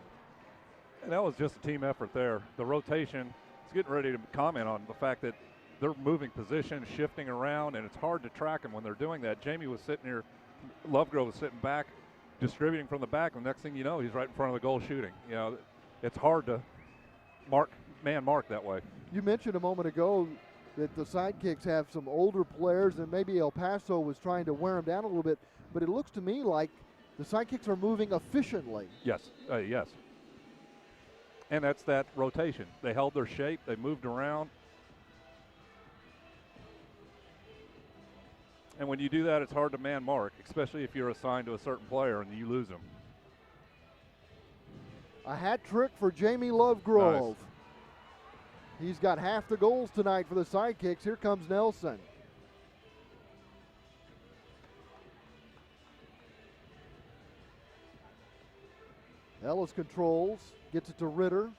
And that was just a team effort there. The rotation, it's getting ready to comment on the fact that they're moving position, shifting around, and it's hard to track them when they're doing that. Jamie was sitting here, Lovegrove was sitting back, distributing from the back. The next thing you know, he's right in front of the goal shooting. You know, it's hard to man mark that way. You mentioned a moment ago that the Sidekicks have some older players, and maybe El Paso was trying to wear them down a little bit, but it looks to me like the Sidekicks are moving efficiently. Yes, yes. And that's that rotation. They held their shape, they moved around. And when you do that, it's hard to man mark, especially if you're assigned to a certain player and you lose them. A hat trick for Jamie Lovegrove. Nice. He's got half the goals tonight for the Sidekicks. Here comes Nelson. Ellis controls, gets it to Ritter.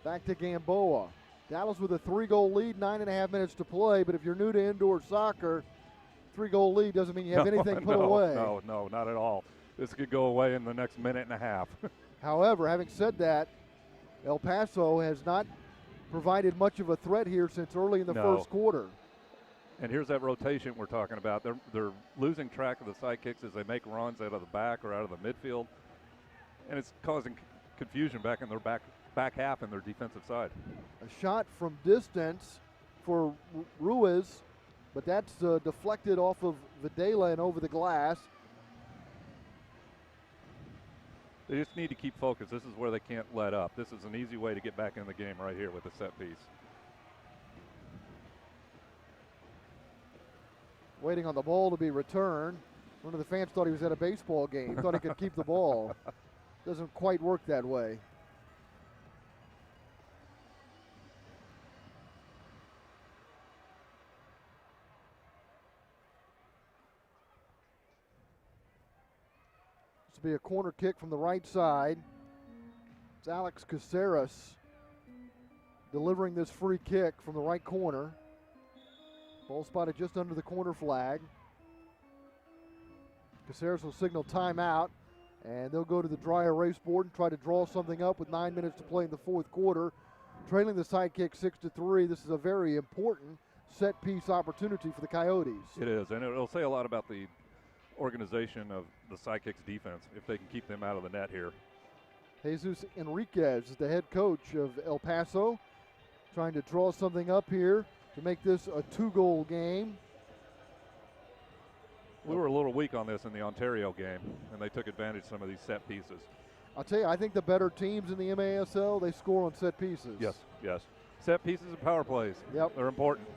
Back to Gamboa. Dallas with a 3-goal lead, 9.5 minutes to play, but if you're new to indoor soccer, 3-goal lead doesn't mean you have anything put away. No, not at all. This could go away in the next minute and a half. However, having said that, El Paso has not provided much of a threat here since early in the first quarter. And here's that rotation we're talking about. They're losing track of the Sidekicks as they make runs out of the back or out of the midfield, and it's causing confusion back in their back half in their defensive side. A shot from distance for Ruiz, but that's deflected off of Videla and over the glass. They just need to keep focused. This is where they can't let up. This is an easy way to get back in the game right here with a set piece. Waiting on the ball to be returned. One of the fans thought he was at a baseball game. Thought he could keep the ball. Doesn't quite work that way. This will be a corner kick from the right side. It's Alex Caceres delivering this free kick from the right corner. Ball spotted just under the corner flag. Caceres will signal timeout, and they'll go to the dry erase board and try to draw something up with 9 minutes to play in the fourth quarter. Trailing the Sidekicks 6-3. This is a very important set piece opportunity for the Coyotes. It is, and it'll say a lot about the organization of the Sidekicks defense if they can keep them out of the net here. Jesus Enriquez is the head coach of El Paso, trying to draw something up here to make this a 2-goal game. We were a little weak on this in the Ontario game, and they took advantage of some of these set pieces. I'll tell you, I think the better teams in the MASL, they score on set pieces. Yes, yes. Set pieces and power plays. Yep. They're important.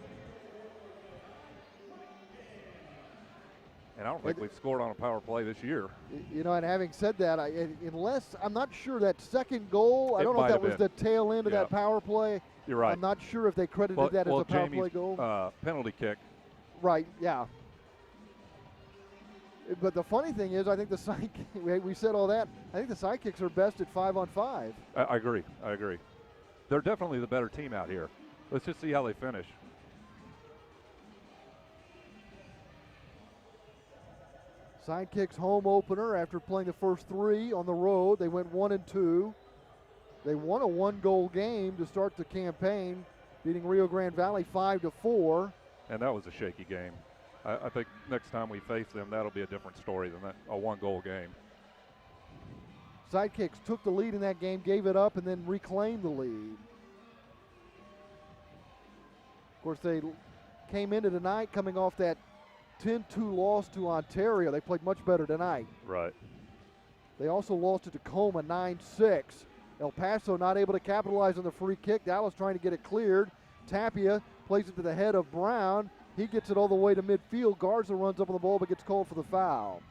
And I don't think we've scored on a power play this year. You know, and having said that, I'm not sure that second goal, I don't know if that was the tail end of that power play. You're right. I'm not sure if they credited that as a power play goal. Penalty kick. Right, yeah. But the funny thing is, I think we said all that. I think the Sidekicks are best at 5-on-5. I agree. They're definitely the better team out here. Let's just see how they finish. Sidekicks home opener after playing the first 3 on the road. They went 1-2. They won a 1-goal game to start the campaign, beating Rio Grande Valley 5-4. And that was a shaky game. I think next time we face them, that'll be a different story than a 1-goal game. Sidekicks took the lead in that game, gave it up, and then reclaimed the lead. Of course, they came into tonight coming off that 10-2 loss to Ontario. They played much better tonight. Right. They also lost to Tacoma 9-6. El Paso not able to capitalize on the free kick. Dallas trying to get it cleared. Tapia plays it to the head of Brown. He gets it all the way to midfield. Garza runs up on the ball but gets called for the foul.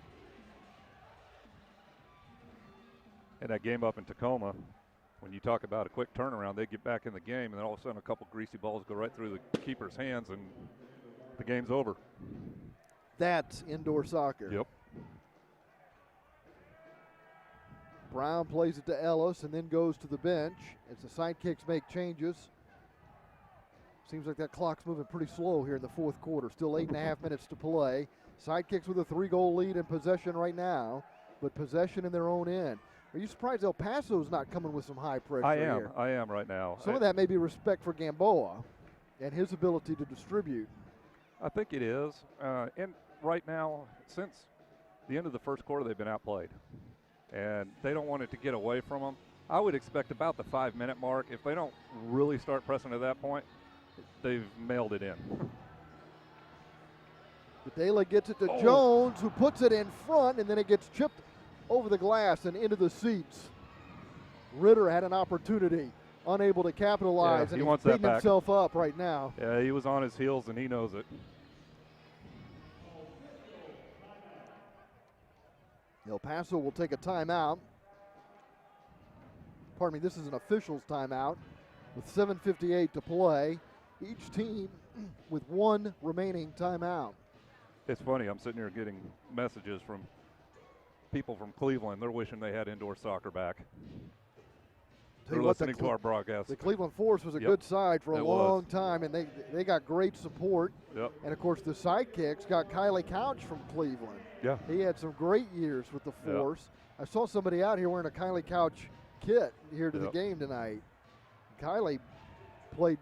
And that game up in Tacoma, when you talk about a quick turnaround, they get back in the game, and then all of a sudden a couple greasy balls go right through the keeper's hands, and the game's over. That's indoor soccer. Yep. Brown plays it to Ellis and then goes to the bench as the Sidekicks make changes. Seems like that clock's moving pretty slow here in the fourth quarter. Still 8.5 minutes to play. Sidekicks with a 3-goal lead in possession right now, but possession in their own end. Are you surprised El Paso's not coming with some high pressure here? I am right now. Some of that may be respect for Gamboa and his ability to distribute. I think it is. And right now, since the end of the first quarter, they've been outplayed. And they don't want it to get away from them. I would expect about the 5-minute mark. If they don't really start pressing at that point, they've mailed it in. Videla gets it to Jones, who puts it in front, and then it gets chipped over the glass and into the seats. Ritter had an opportunity, unable to capitalize, and he's beating himself up right now. Yeah, he was on his heels, and he knows it. El Paso will take a timeout. Pardon me, this is an official's timeout with 7:58 to play. Each team with 1 remaining timeout. It's funny, I'm sitting here getting messages from people from Cleveland. They're wishing they had indoor soccer back. They're listening to our broadcast. The Cleveland Force was a good side for a long time, and they got great support. Yep. And, of course, the Sidekicks got Kylie Couch from Cleveland. Yeah. He had some great years with the Force. Yep. I saw somebody out here wearing a Kylie Couch kit here to the game tonight. Kylie played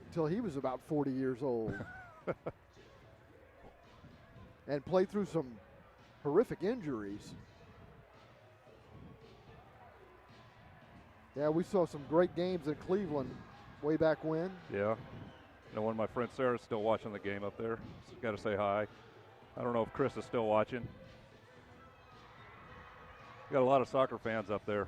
until he was about 40 years old. And played through some horrific injuries. Yeah, we saw some great games in Cleveland way back when. Yeah. One of my friends, Sarah's still watching the game up there. Got to say hi. I don't know if Chris is still watching. Got a lot of soccer fans up there.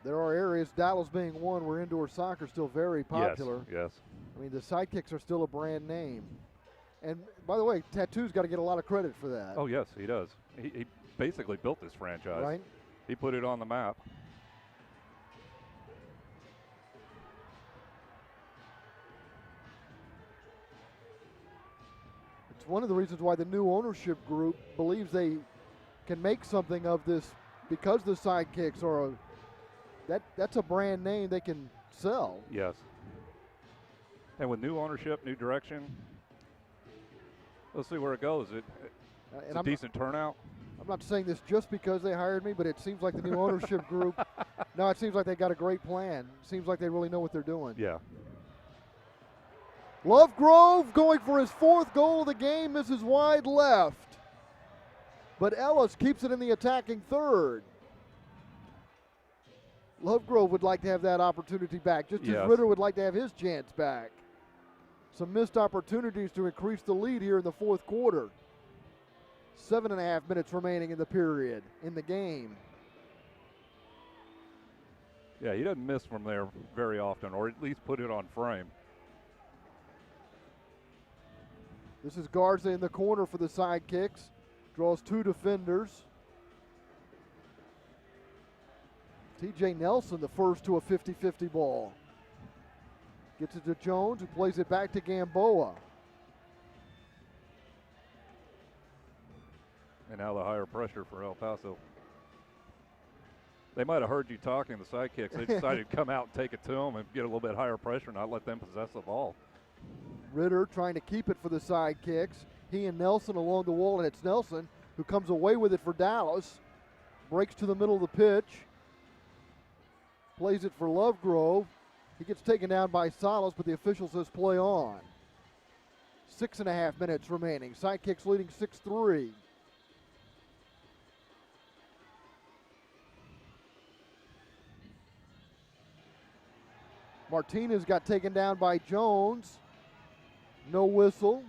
There are areas, Dallas being one, where indoor soccer is still very popular. Yes. I mean, the Sidekicks are still a brand name. And by the way, Tattoo's got to get a lot of credit for that. Oh, yes, he does. He basically built this franchise. Right? He put it on the map. It's one of the reasons why the new ownership group believes they can make something of this, because the Sidekicks are that's a brand name they can sell. Yes. And with new ownership, new direction, let's see where it goes. It's a decent turnout. I'm not saying this just because they hired me, but it seems like the new ownership group, no, it seems like they got a great plan. It seems like they really know what they're doing. Yeah. Lovegrove going for his 4th goal of the game, misses wide left. But Ellis keeps it in the attacking third. Lovegrove would like to have that opportunity back, just as Ritter would like to have his chance back. Some missed opportunities to increase the lead here in the 4th quarter. 7.5 minutes remaining in the period, in the game. Yeah, he doesn't miss from there very often, or at least put it on frame. This is Garza in the corner for the Sidekicks. Draws 2 defenders. TJ Nelson, the first to a 50-50 ball. Gets it to Jones, who plays it back to Gamboa. And now the higher pressure for El Paso. They might have heard you talking, the Sidekicks. They decided to come out and take it to them and get a little bit higher pressure, not let them possess the ball. Ritter trying to keep it for the Sidekicks. He and Nelson along the wall, and it's Nelson who comes away with it for Dallas. Breaks to the middle of the pitch. Plays it for Lovegrove. He gets taken down by Salas, but the official says play on. 6.5 minutes remaining. Sidekicks leading 6-3. Martinez got taken down by Jones. No whistle.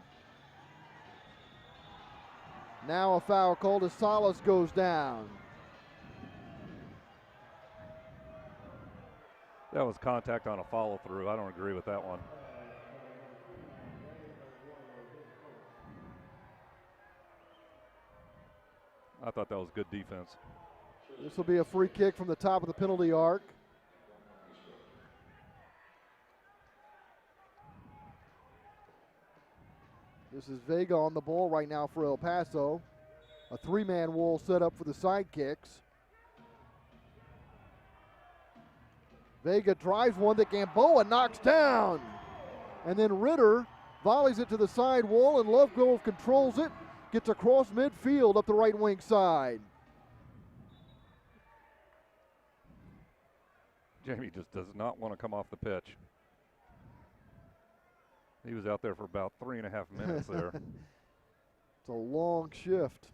Now a foul called as Salas goes down. That was contact on a follow-through. I don't agree with that one. I thought that was good defense. This will be a free kick from the top of the penalty arc. This is Vega on the ball right now for El Paso. A 3-man wall set up for the Sidekicks. Vega drives one that Gamboa knocks down. And then Ritter volleys it to the side wall, and Lovegrove controls it. Gets across midfield up the right wing side. Jamie just does not want to come off the pitch. He was out there for about 3.5 minutes there. It's a long shift.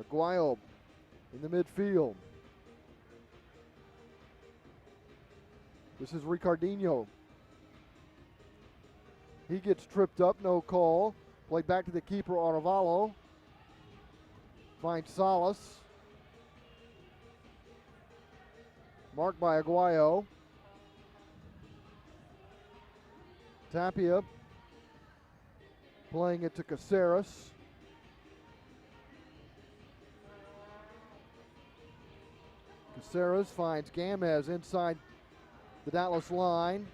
Aguayo in the midfield. This is Ricardinho. He gets tripped up, no call. Played back to the keeper, Arevalo. Finds Salas. Marked by Aguayo. Tapia playing it to Caceres. Caceres finds Gamez inside the Dallas line.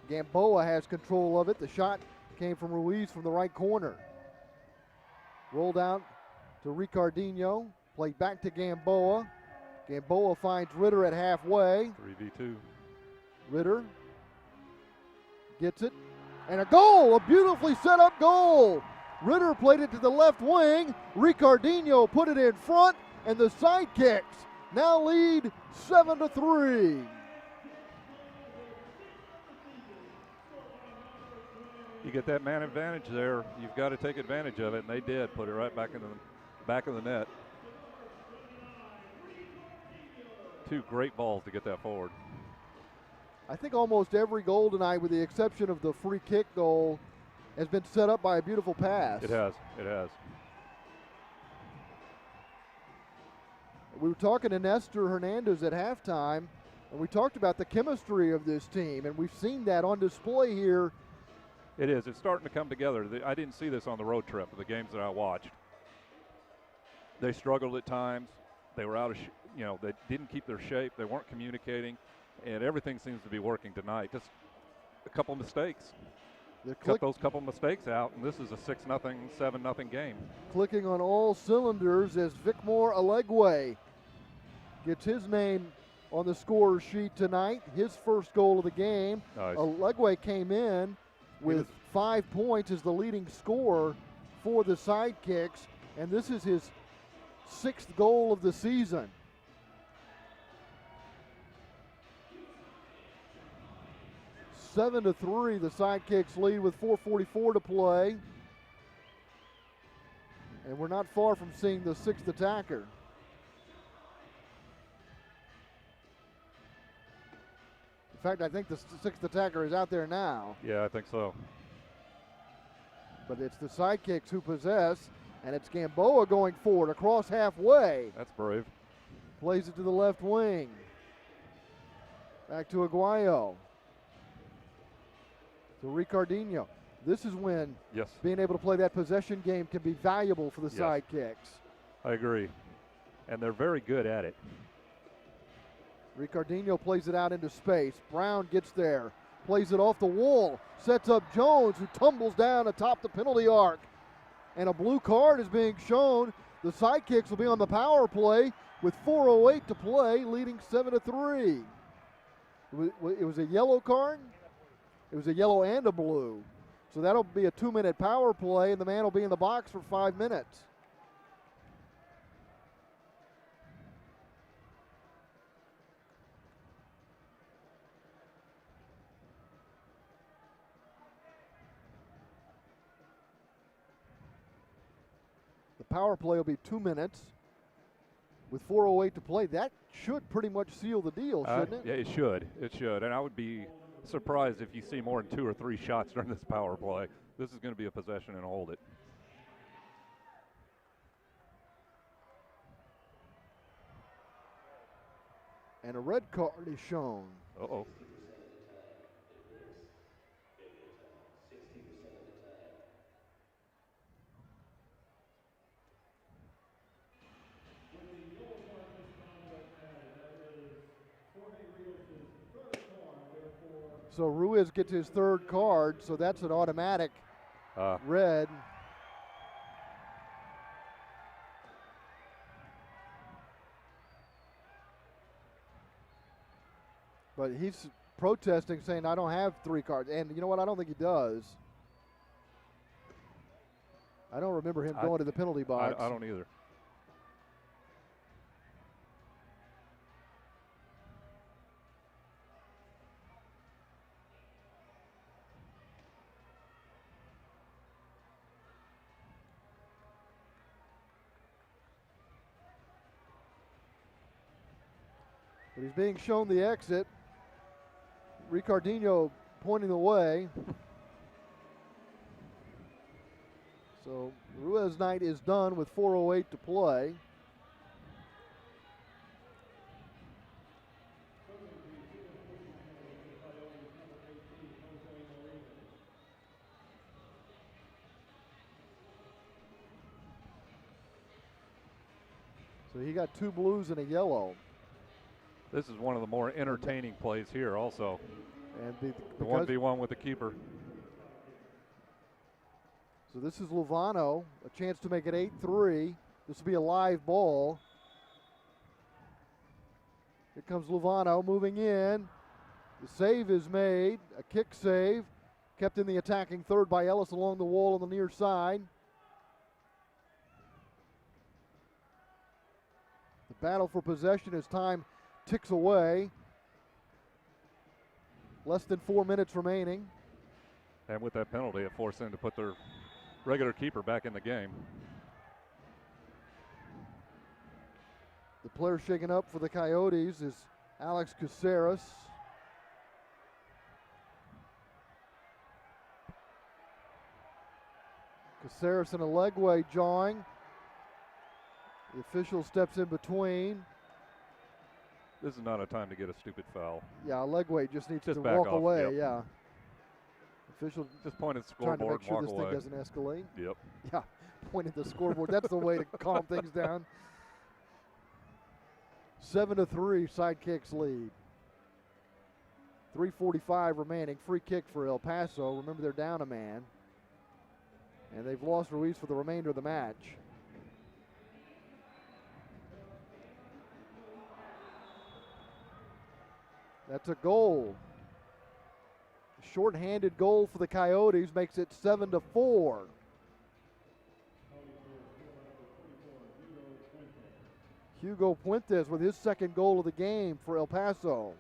Gamboa has control of it. The shot came from Ruiz from the right corner. Rolled out to Ricardinho. Played back to Gamboa. Gamboa finds Ritter at halfway. 3v2. Ritter gets it. And a goal, a beautifully set up goal. Ritter played it to the left wing. Ricardinho put it in front, and the Sidekicks now lead 7-3. You get that man advantage there, you've got to take advantage of it, and they did. Put it right back into the back of the net. 2 great balls to get that forward. I think almost every goal tonight, with the exception of the free kick goal, has been set up by a beautiful pass. It has. It has. We were talking to Nestor Hernandez at halftime, and we talked about the chemistry of this team, and we've seen that on display here. It is. It's starting to come together. I didn't see this on the road trip of the games that I watched. They struggled at times. They were out of, they didn't keep their shape. They weren't communicating, and everything seems to be working tonight. Just a couple of mistakes. Cut those couple of mistakes out, and this is a 6-0, 7-0 game. Clicking on all cylinders as Vicmore Alegwe gets his name on the scorer's sheet tonight. His first goal of the game. Nice. Alegwe came in with 5 points as the leading scorer for the Sidekicks, and this is his 6th goal of the season. Seven to 3, the Sidekicks lead with 4:44 to play. And we're not far from seeing the 6th attacker. In fact, I think the 6th attacker is out there now. Yeah, I think so. But it's the Sidekicks who possess, and it's Gamboa going forward across halfway. That's brave. Plays it to the left wing. Back to Aguayo. To Ricardinho. This is when being able to play that possession game can be valuable for the Sidekicks. I agree. And they're very good at it. Ricardinho plays it out into space. Brown gets there. Plays it off the wall. Sets up Jones, who tumbles down atop the penalty arc. And a blue card is being shown. The Sidekicks will be on the power play with 4:08 to play, leading 7-3. It was a yellow card. It was a yellow and a blue. So that'll be a 2-minute power play, and the man will be in the box for 5 minutes. The power play will be 2 minutes with 4:08 to play. That should pretty much seal the deal, shouldn't it? Yeah, it should. It should. And I would be surprised if you see more than 2 or 3 shots during this power play. This is going to be a possession and hold it. And a red card is shown. Uh-oh. So Ruiz gets his 3rd card, so that's an automatic red. But he's protesting, saying, I don't have 3 cards. And you know what? I don't think he does. I don't remember him going to the penalty box. I don't either. But he's being shown the exit. Ricardinho pointing the way. So Ruiz night is done with 4:08 to play. So he got 2 blues and a yellow. This is one of the more entertaining plays here also. And the 1v1 with the keeper. So this is Luvano, a chance to make it 8-3. This will be a live ball. Here comes Luvano moving in. The save is made, a kick save. Kept in the attacking third by Ellis along the wall on the near side. The battle for possession as time ticks away. Less than 4 minutes remaining. And with that penalty, it forced them to put their regular keeper back in the game. The player shaken up for the Coyotes is Alex Caceres. Caceres and Alegwe jawing. The official steps in between. This is not a time to get a stupid foul. Yeah, Alegwe just needs Just to back walk off, away. yep. Yeah. Official Just point at the trying to scoreboard make sure and this walk away. thing doesn't escalate. Yep. Yeah, point at the scoreboard. That's the way to calm things down. 7-3, Sidekicks lead. 3:45 remaining. Free kick for El Paso. Remember, they're down a man. And they've lost Ruiz for the remainder of the match. That's a goal. Short-handed goal for the Coyotes makes it 7-4. Hugo Puentes with his second goal of the game for El Paso.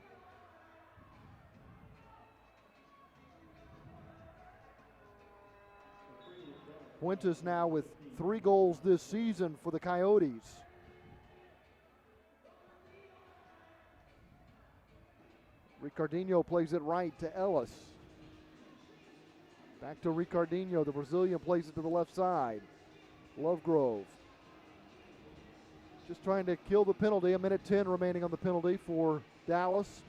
Puentes now with 3 goals this season for the Coyotes. Ricardinho plays it right to Ellis. Back to Ricardinho. The Brazilian plays it to the left side. Lovegrove just trying to kill the penalty. A minute 10 remaining on the penalty for Dallas.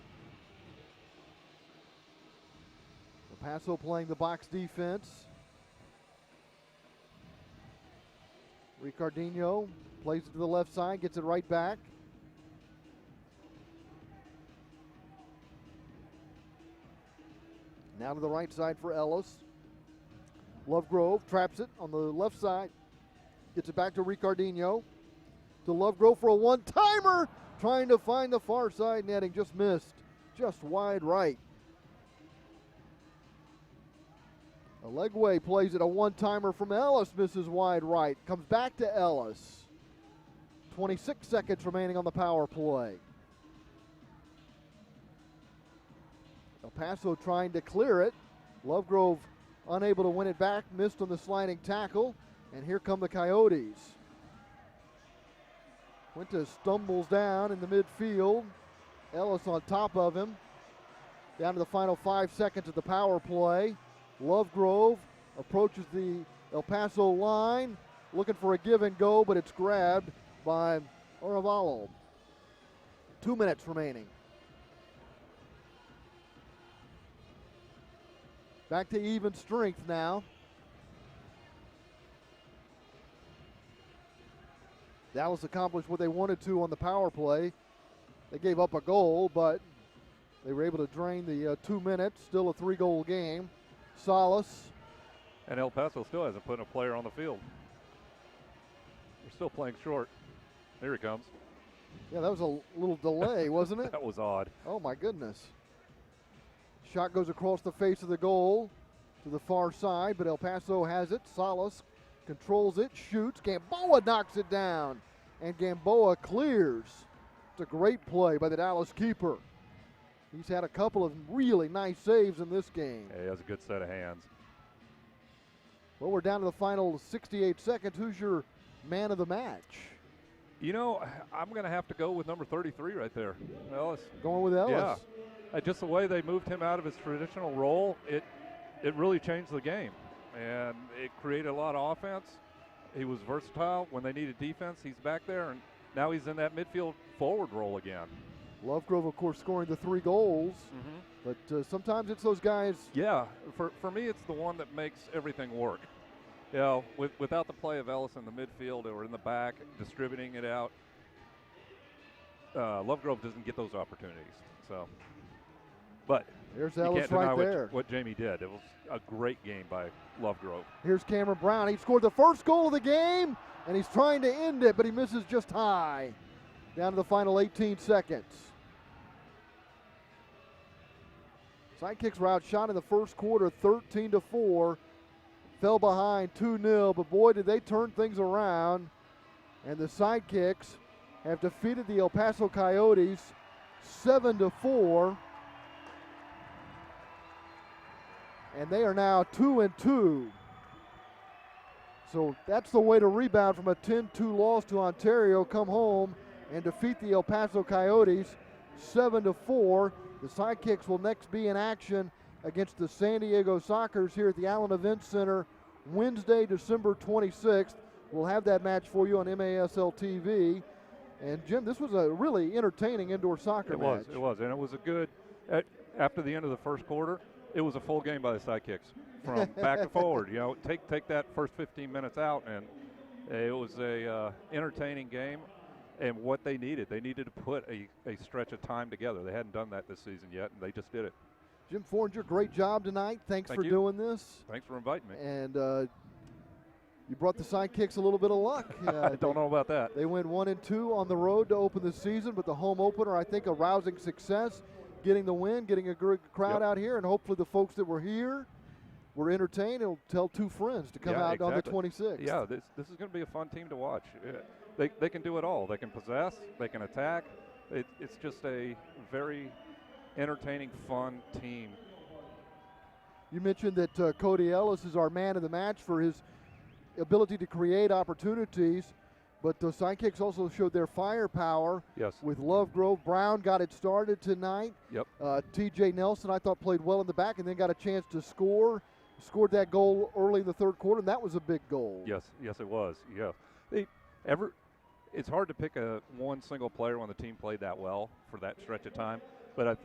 El Paso playing the box defense. Ricardinho plays it to the left side, gets it right back. Now to the right side for Ellis. Lovegrove traps it on the left side. Gets it back to Ricardinho. To Lovegrove for a one-timer. Trying to find the far side netting. Just missed. Just wide right. Alegwe plays it. A one-timer from Ellis. Misses wide right. Comes back to Ellis. 26 seconds remaining on the power play. El Paso trying to clear it. Lovegrove unable to win it back. Missed on the sliding tackle. And here come the Coyotes. Puentes stumbles down in the midfield. Ellis on top of him. Down to the final 5 seconds of the power play. Lovegrove approaches the El Paso line. Looking for a give and go, but it's grabbed by Oravalo. 2 minutes remaining. Back to even strength now. Dallas accomplished what they wanted to on the power play. They gave up a goal, but they were able to drain the 2 minutes. Still a 3-goal game. Salas. And El Paso still hasn't put a player on the field. They're still playing short. Here he comes. Yeah, that was a little delay, wasn't it? That was odd. Oh, my goodness. Shot goes across the face of the goal to the far side, but El Paso has it. Salas controls it, shoots. Gamboa knocks it down, and Gamboa clears. It's a great play by the Dallas keeper. He's had a couple of really nice saves in this game. Yeah, he has a good set of hands. Well, we're down to the final 68 seconds. Who's your man of the match? You know, I'm going to have to go with number 33 right there, Ellis. Going with Ellis. Yeah. Just the way they moved him out of his traditional role, it really changed the game. And it created a lot of offense. He was versatile. When they needed defense, he's back there. And now he's in that midfield forward role again. Lovegrove, of course, scoring the 3 goals. But sometimes it's those guys. Yeah, for me, it's the one that makes everything work. You know, without the play of Ellis in the midfield or in the back, distributing it out, Lovegrove doesn't get those opportunities. So, but there's you Ellis can't deny right there. what Jamie did. It was a great game by Lovegrove. Here's Cameron Brown. He scored the first goal of the game, and he's trying to end it, but he misses just high. Down to the final 18 seconds. Sidekicks were outshot in the first quarter, 13-4. Fell behind 2-0, but boy, did they turn things around. And the Sidekicks have defeated the El Paso Coyotes 7-4. And they are now 2-2. So that's the way to rebound from a 10-2 loss to Ontario. Come home and defeat the El Paso Coyotes 7-4. The Sidekicks will next be in action against the San Diego Sockers here at the Allen Event Center Wednesday, December 26th. We'll have that match for you on MASL TV. And Jim, this was a really entertaining indoor soccer match. It was, and it was a good. After the end of the first quarter, it was a full game by the Sidekicks from back to forward. You know, take that first 15 minutes out, and it was a entertaining game. And what they needed to put a stretch of time together. They hadn't done that this season yet, and they just did it. Jim Forringer, great job tonight. Thanks for doing this. Thanks for inviting me. And you brought the Sidekicks a little bit of luck. I don't know about that. They went 1-2 on the road to open the season, but the home opener, I think, a rousing success, getting the win, getting a good crowd out here, and hopefully the folks that were here were entertained and will tell two friends to come out on the 26th. Yeah, this is going to be a fun team to watch. They can do it all. They can possess, they can attack. It's just a very entertaining, fun team. You mentioned that Cody Ellis is our man of the match for his ability to create opportunities, but the Sidekicks also showed their firepower. Yes. With Lovegrove. Brown got it started tonight. Yep. TJ Nelson, I thought, played well in the back and then got a chance to score. Scored that goal early in the third quarter, and that was a big goal. Yes, it was. Yeah. It's hard to pick one single player when the team played that well for that stretch of time, but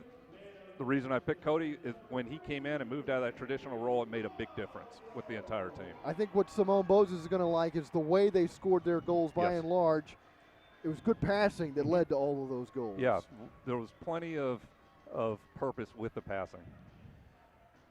the reason I picked Cody is when he came in and moved out of that traditional role, it made a big difference with the entire team. I think what Simone Bose is going to like is the way they scored their goals by and large. It was good passing that led to all of those goals. Yeah, there was plenty of purpose with the passing.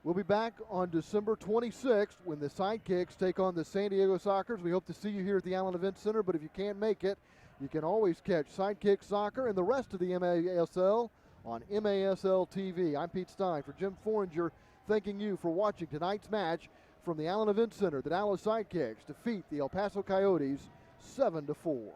We'll be back on December 26th when the Sidekicks take on the San Diego Sockers. We hope to see you here at the Allen Event Center, but if you can't make it, you can always catch Sidekicks Soccer and the rest of the MASL on MASL TV. I'm Pete Stein for Jim Forringer, thanking you for watching tonight's match from the Allen Event Center. The Dallas Sidekicks defeat the El Paso Coyotes 7-4.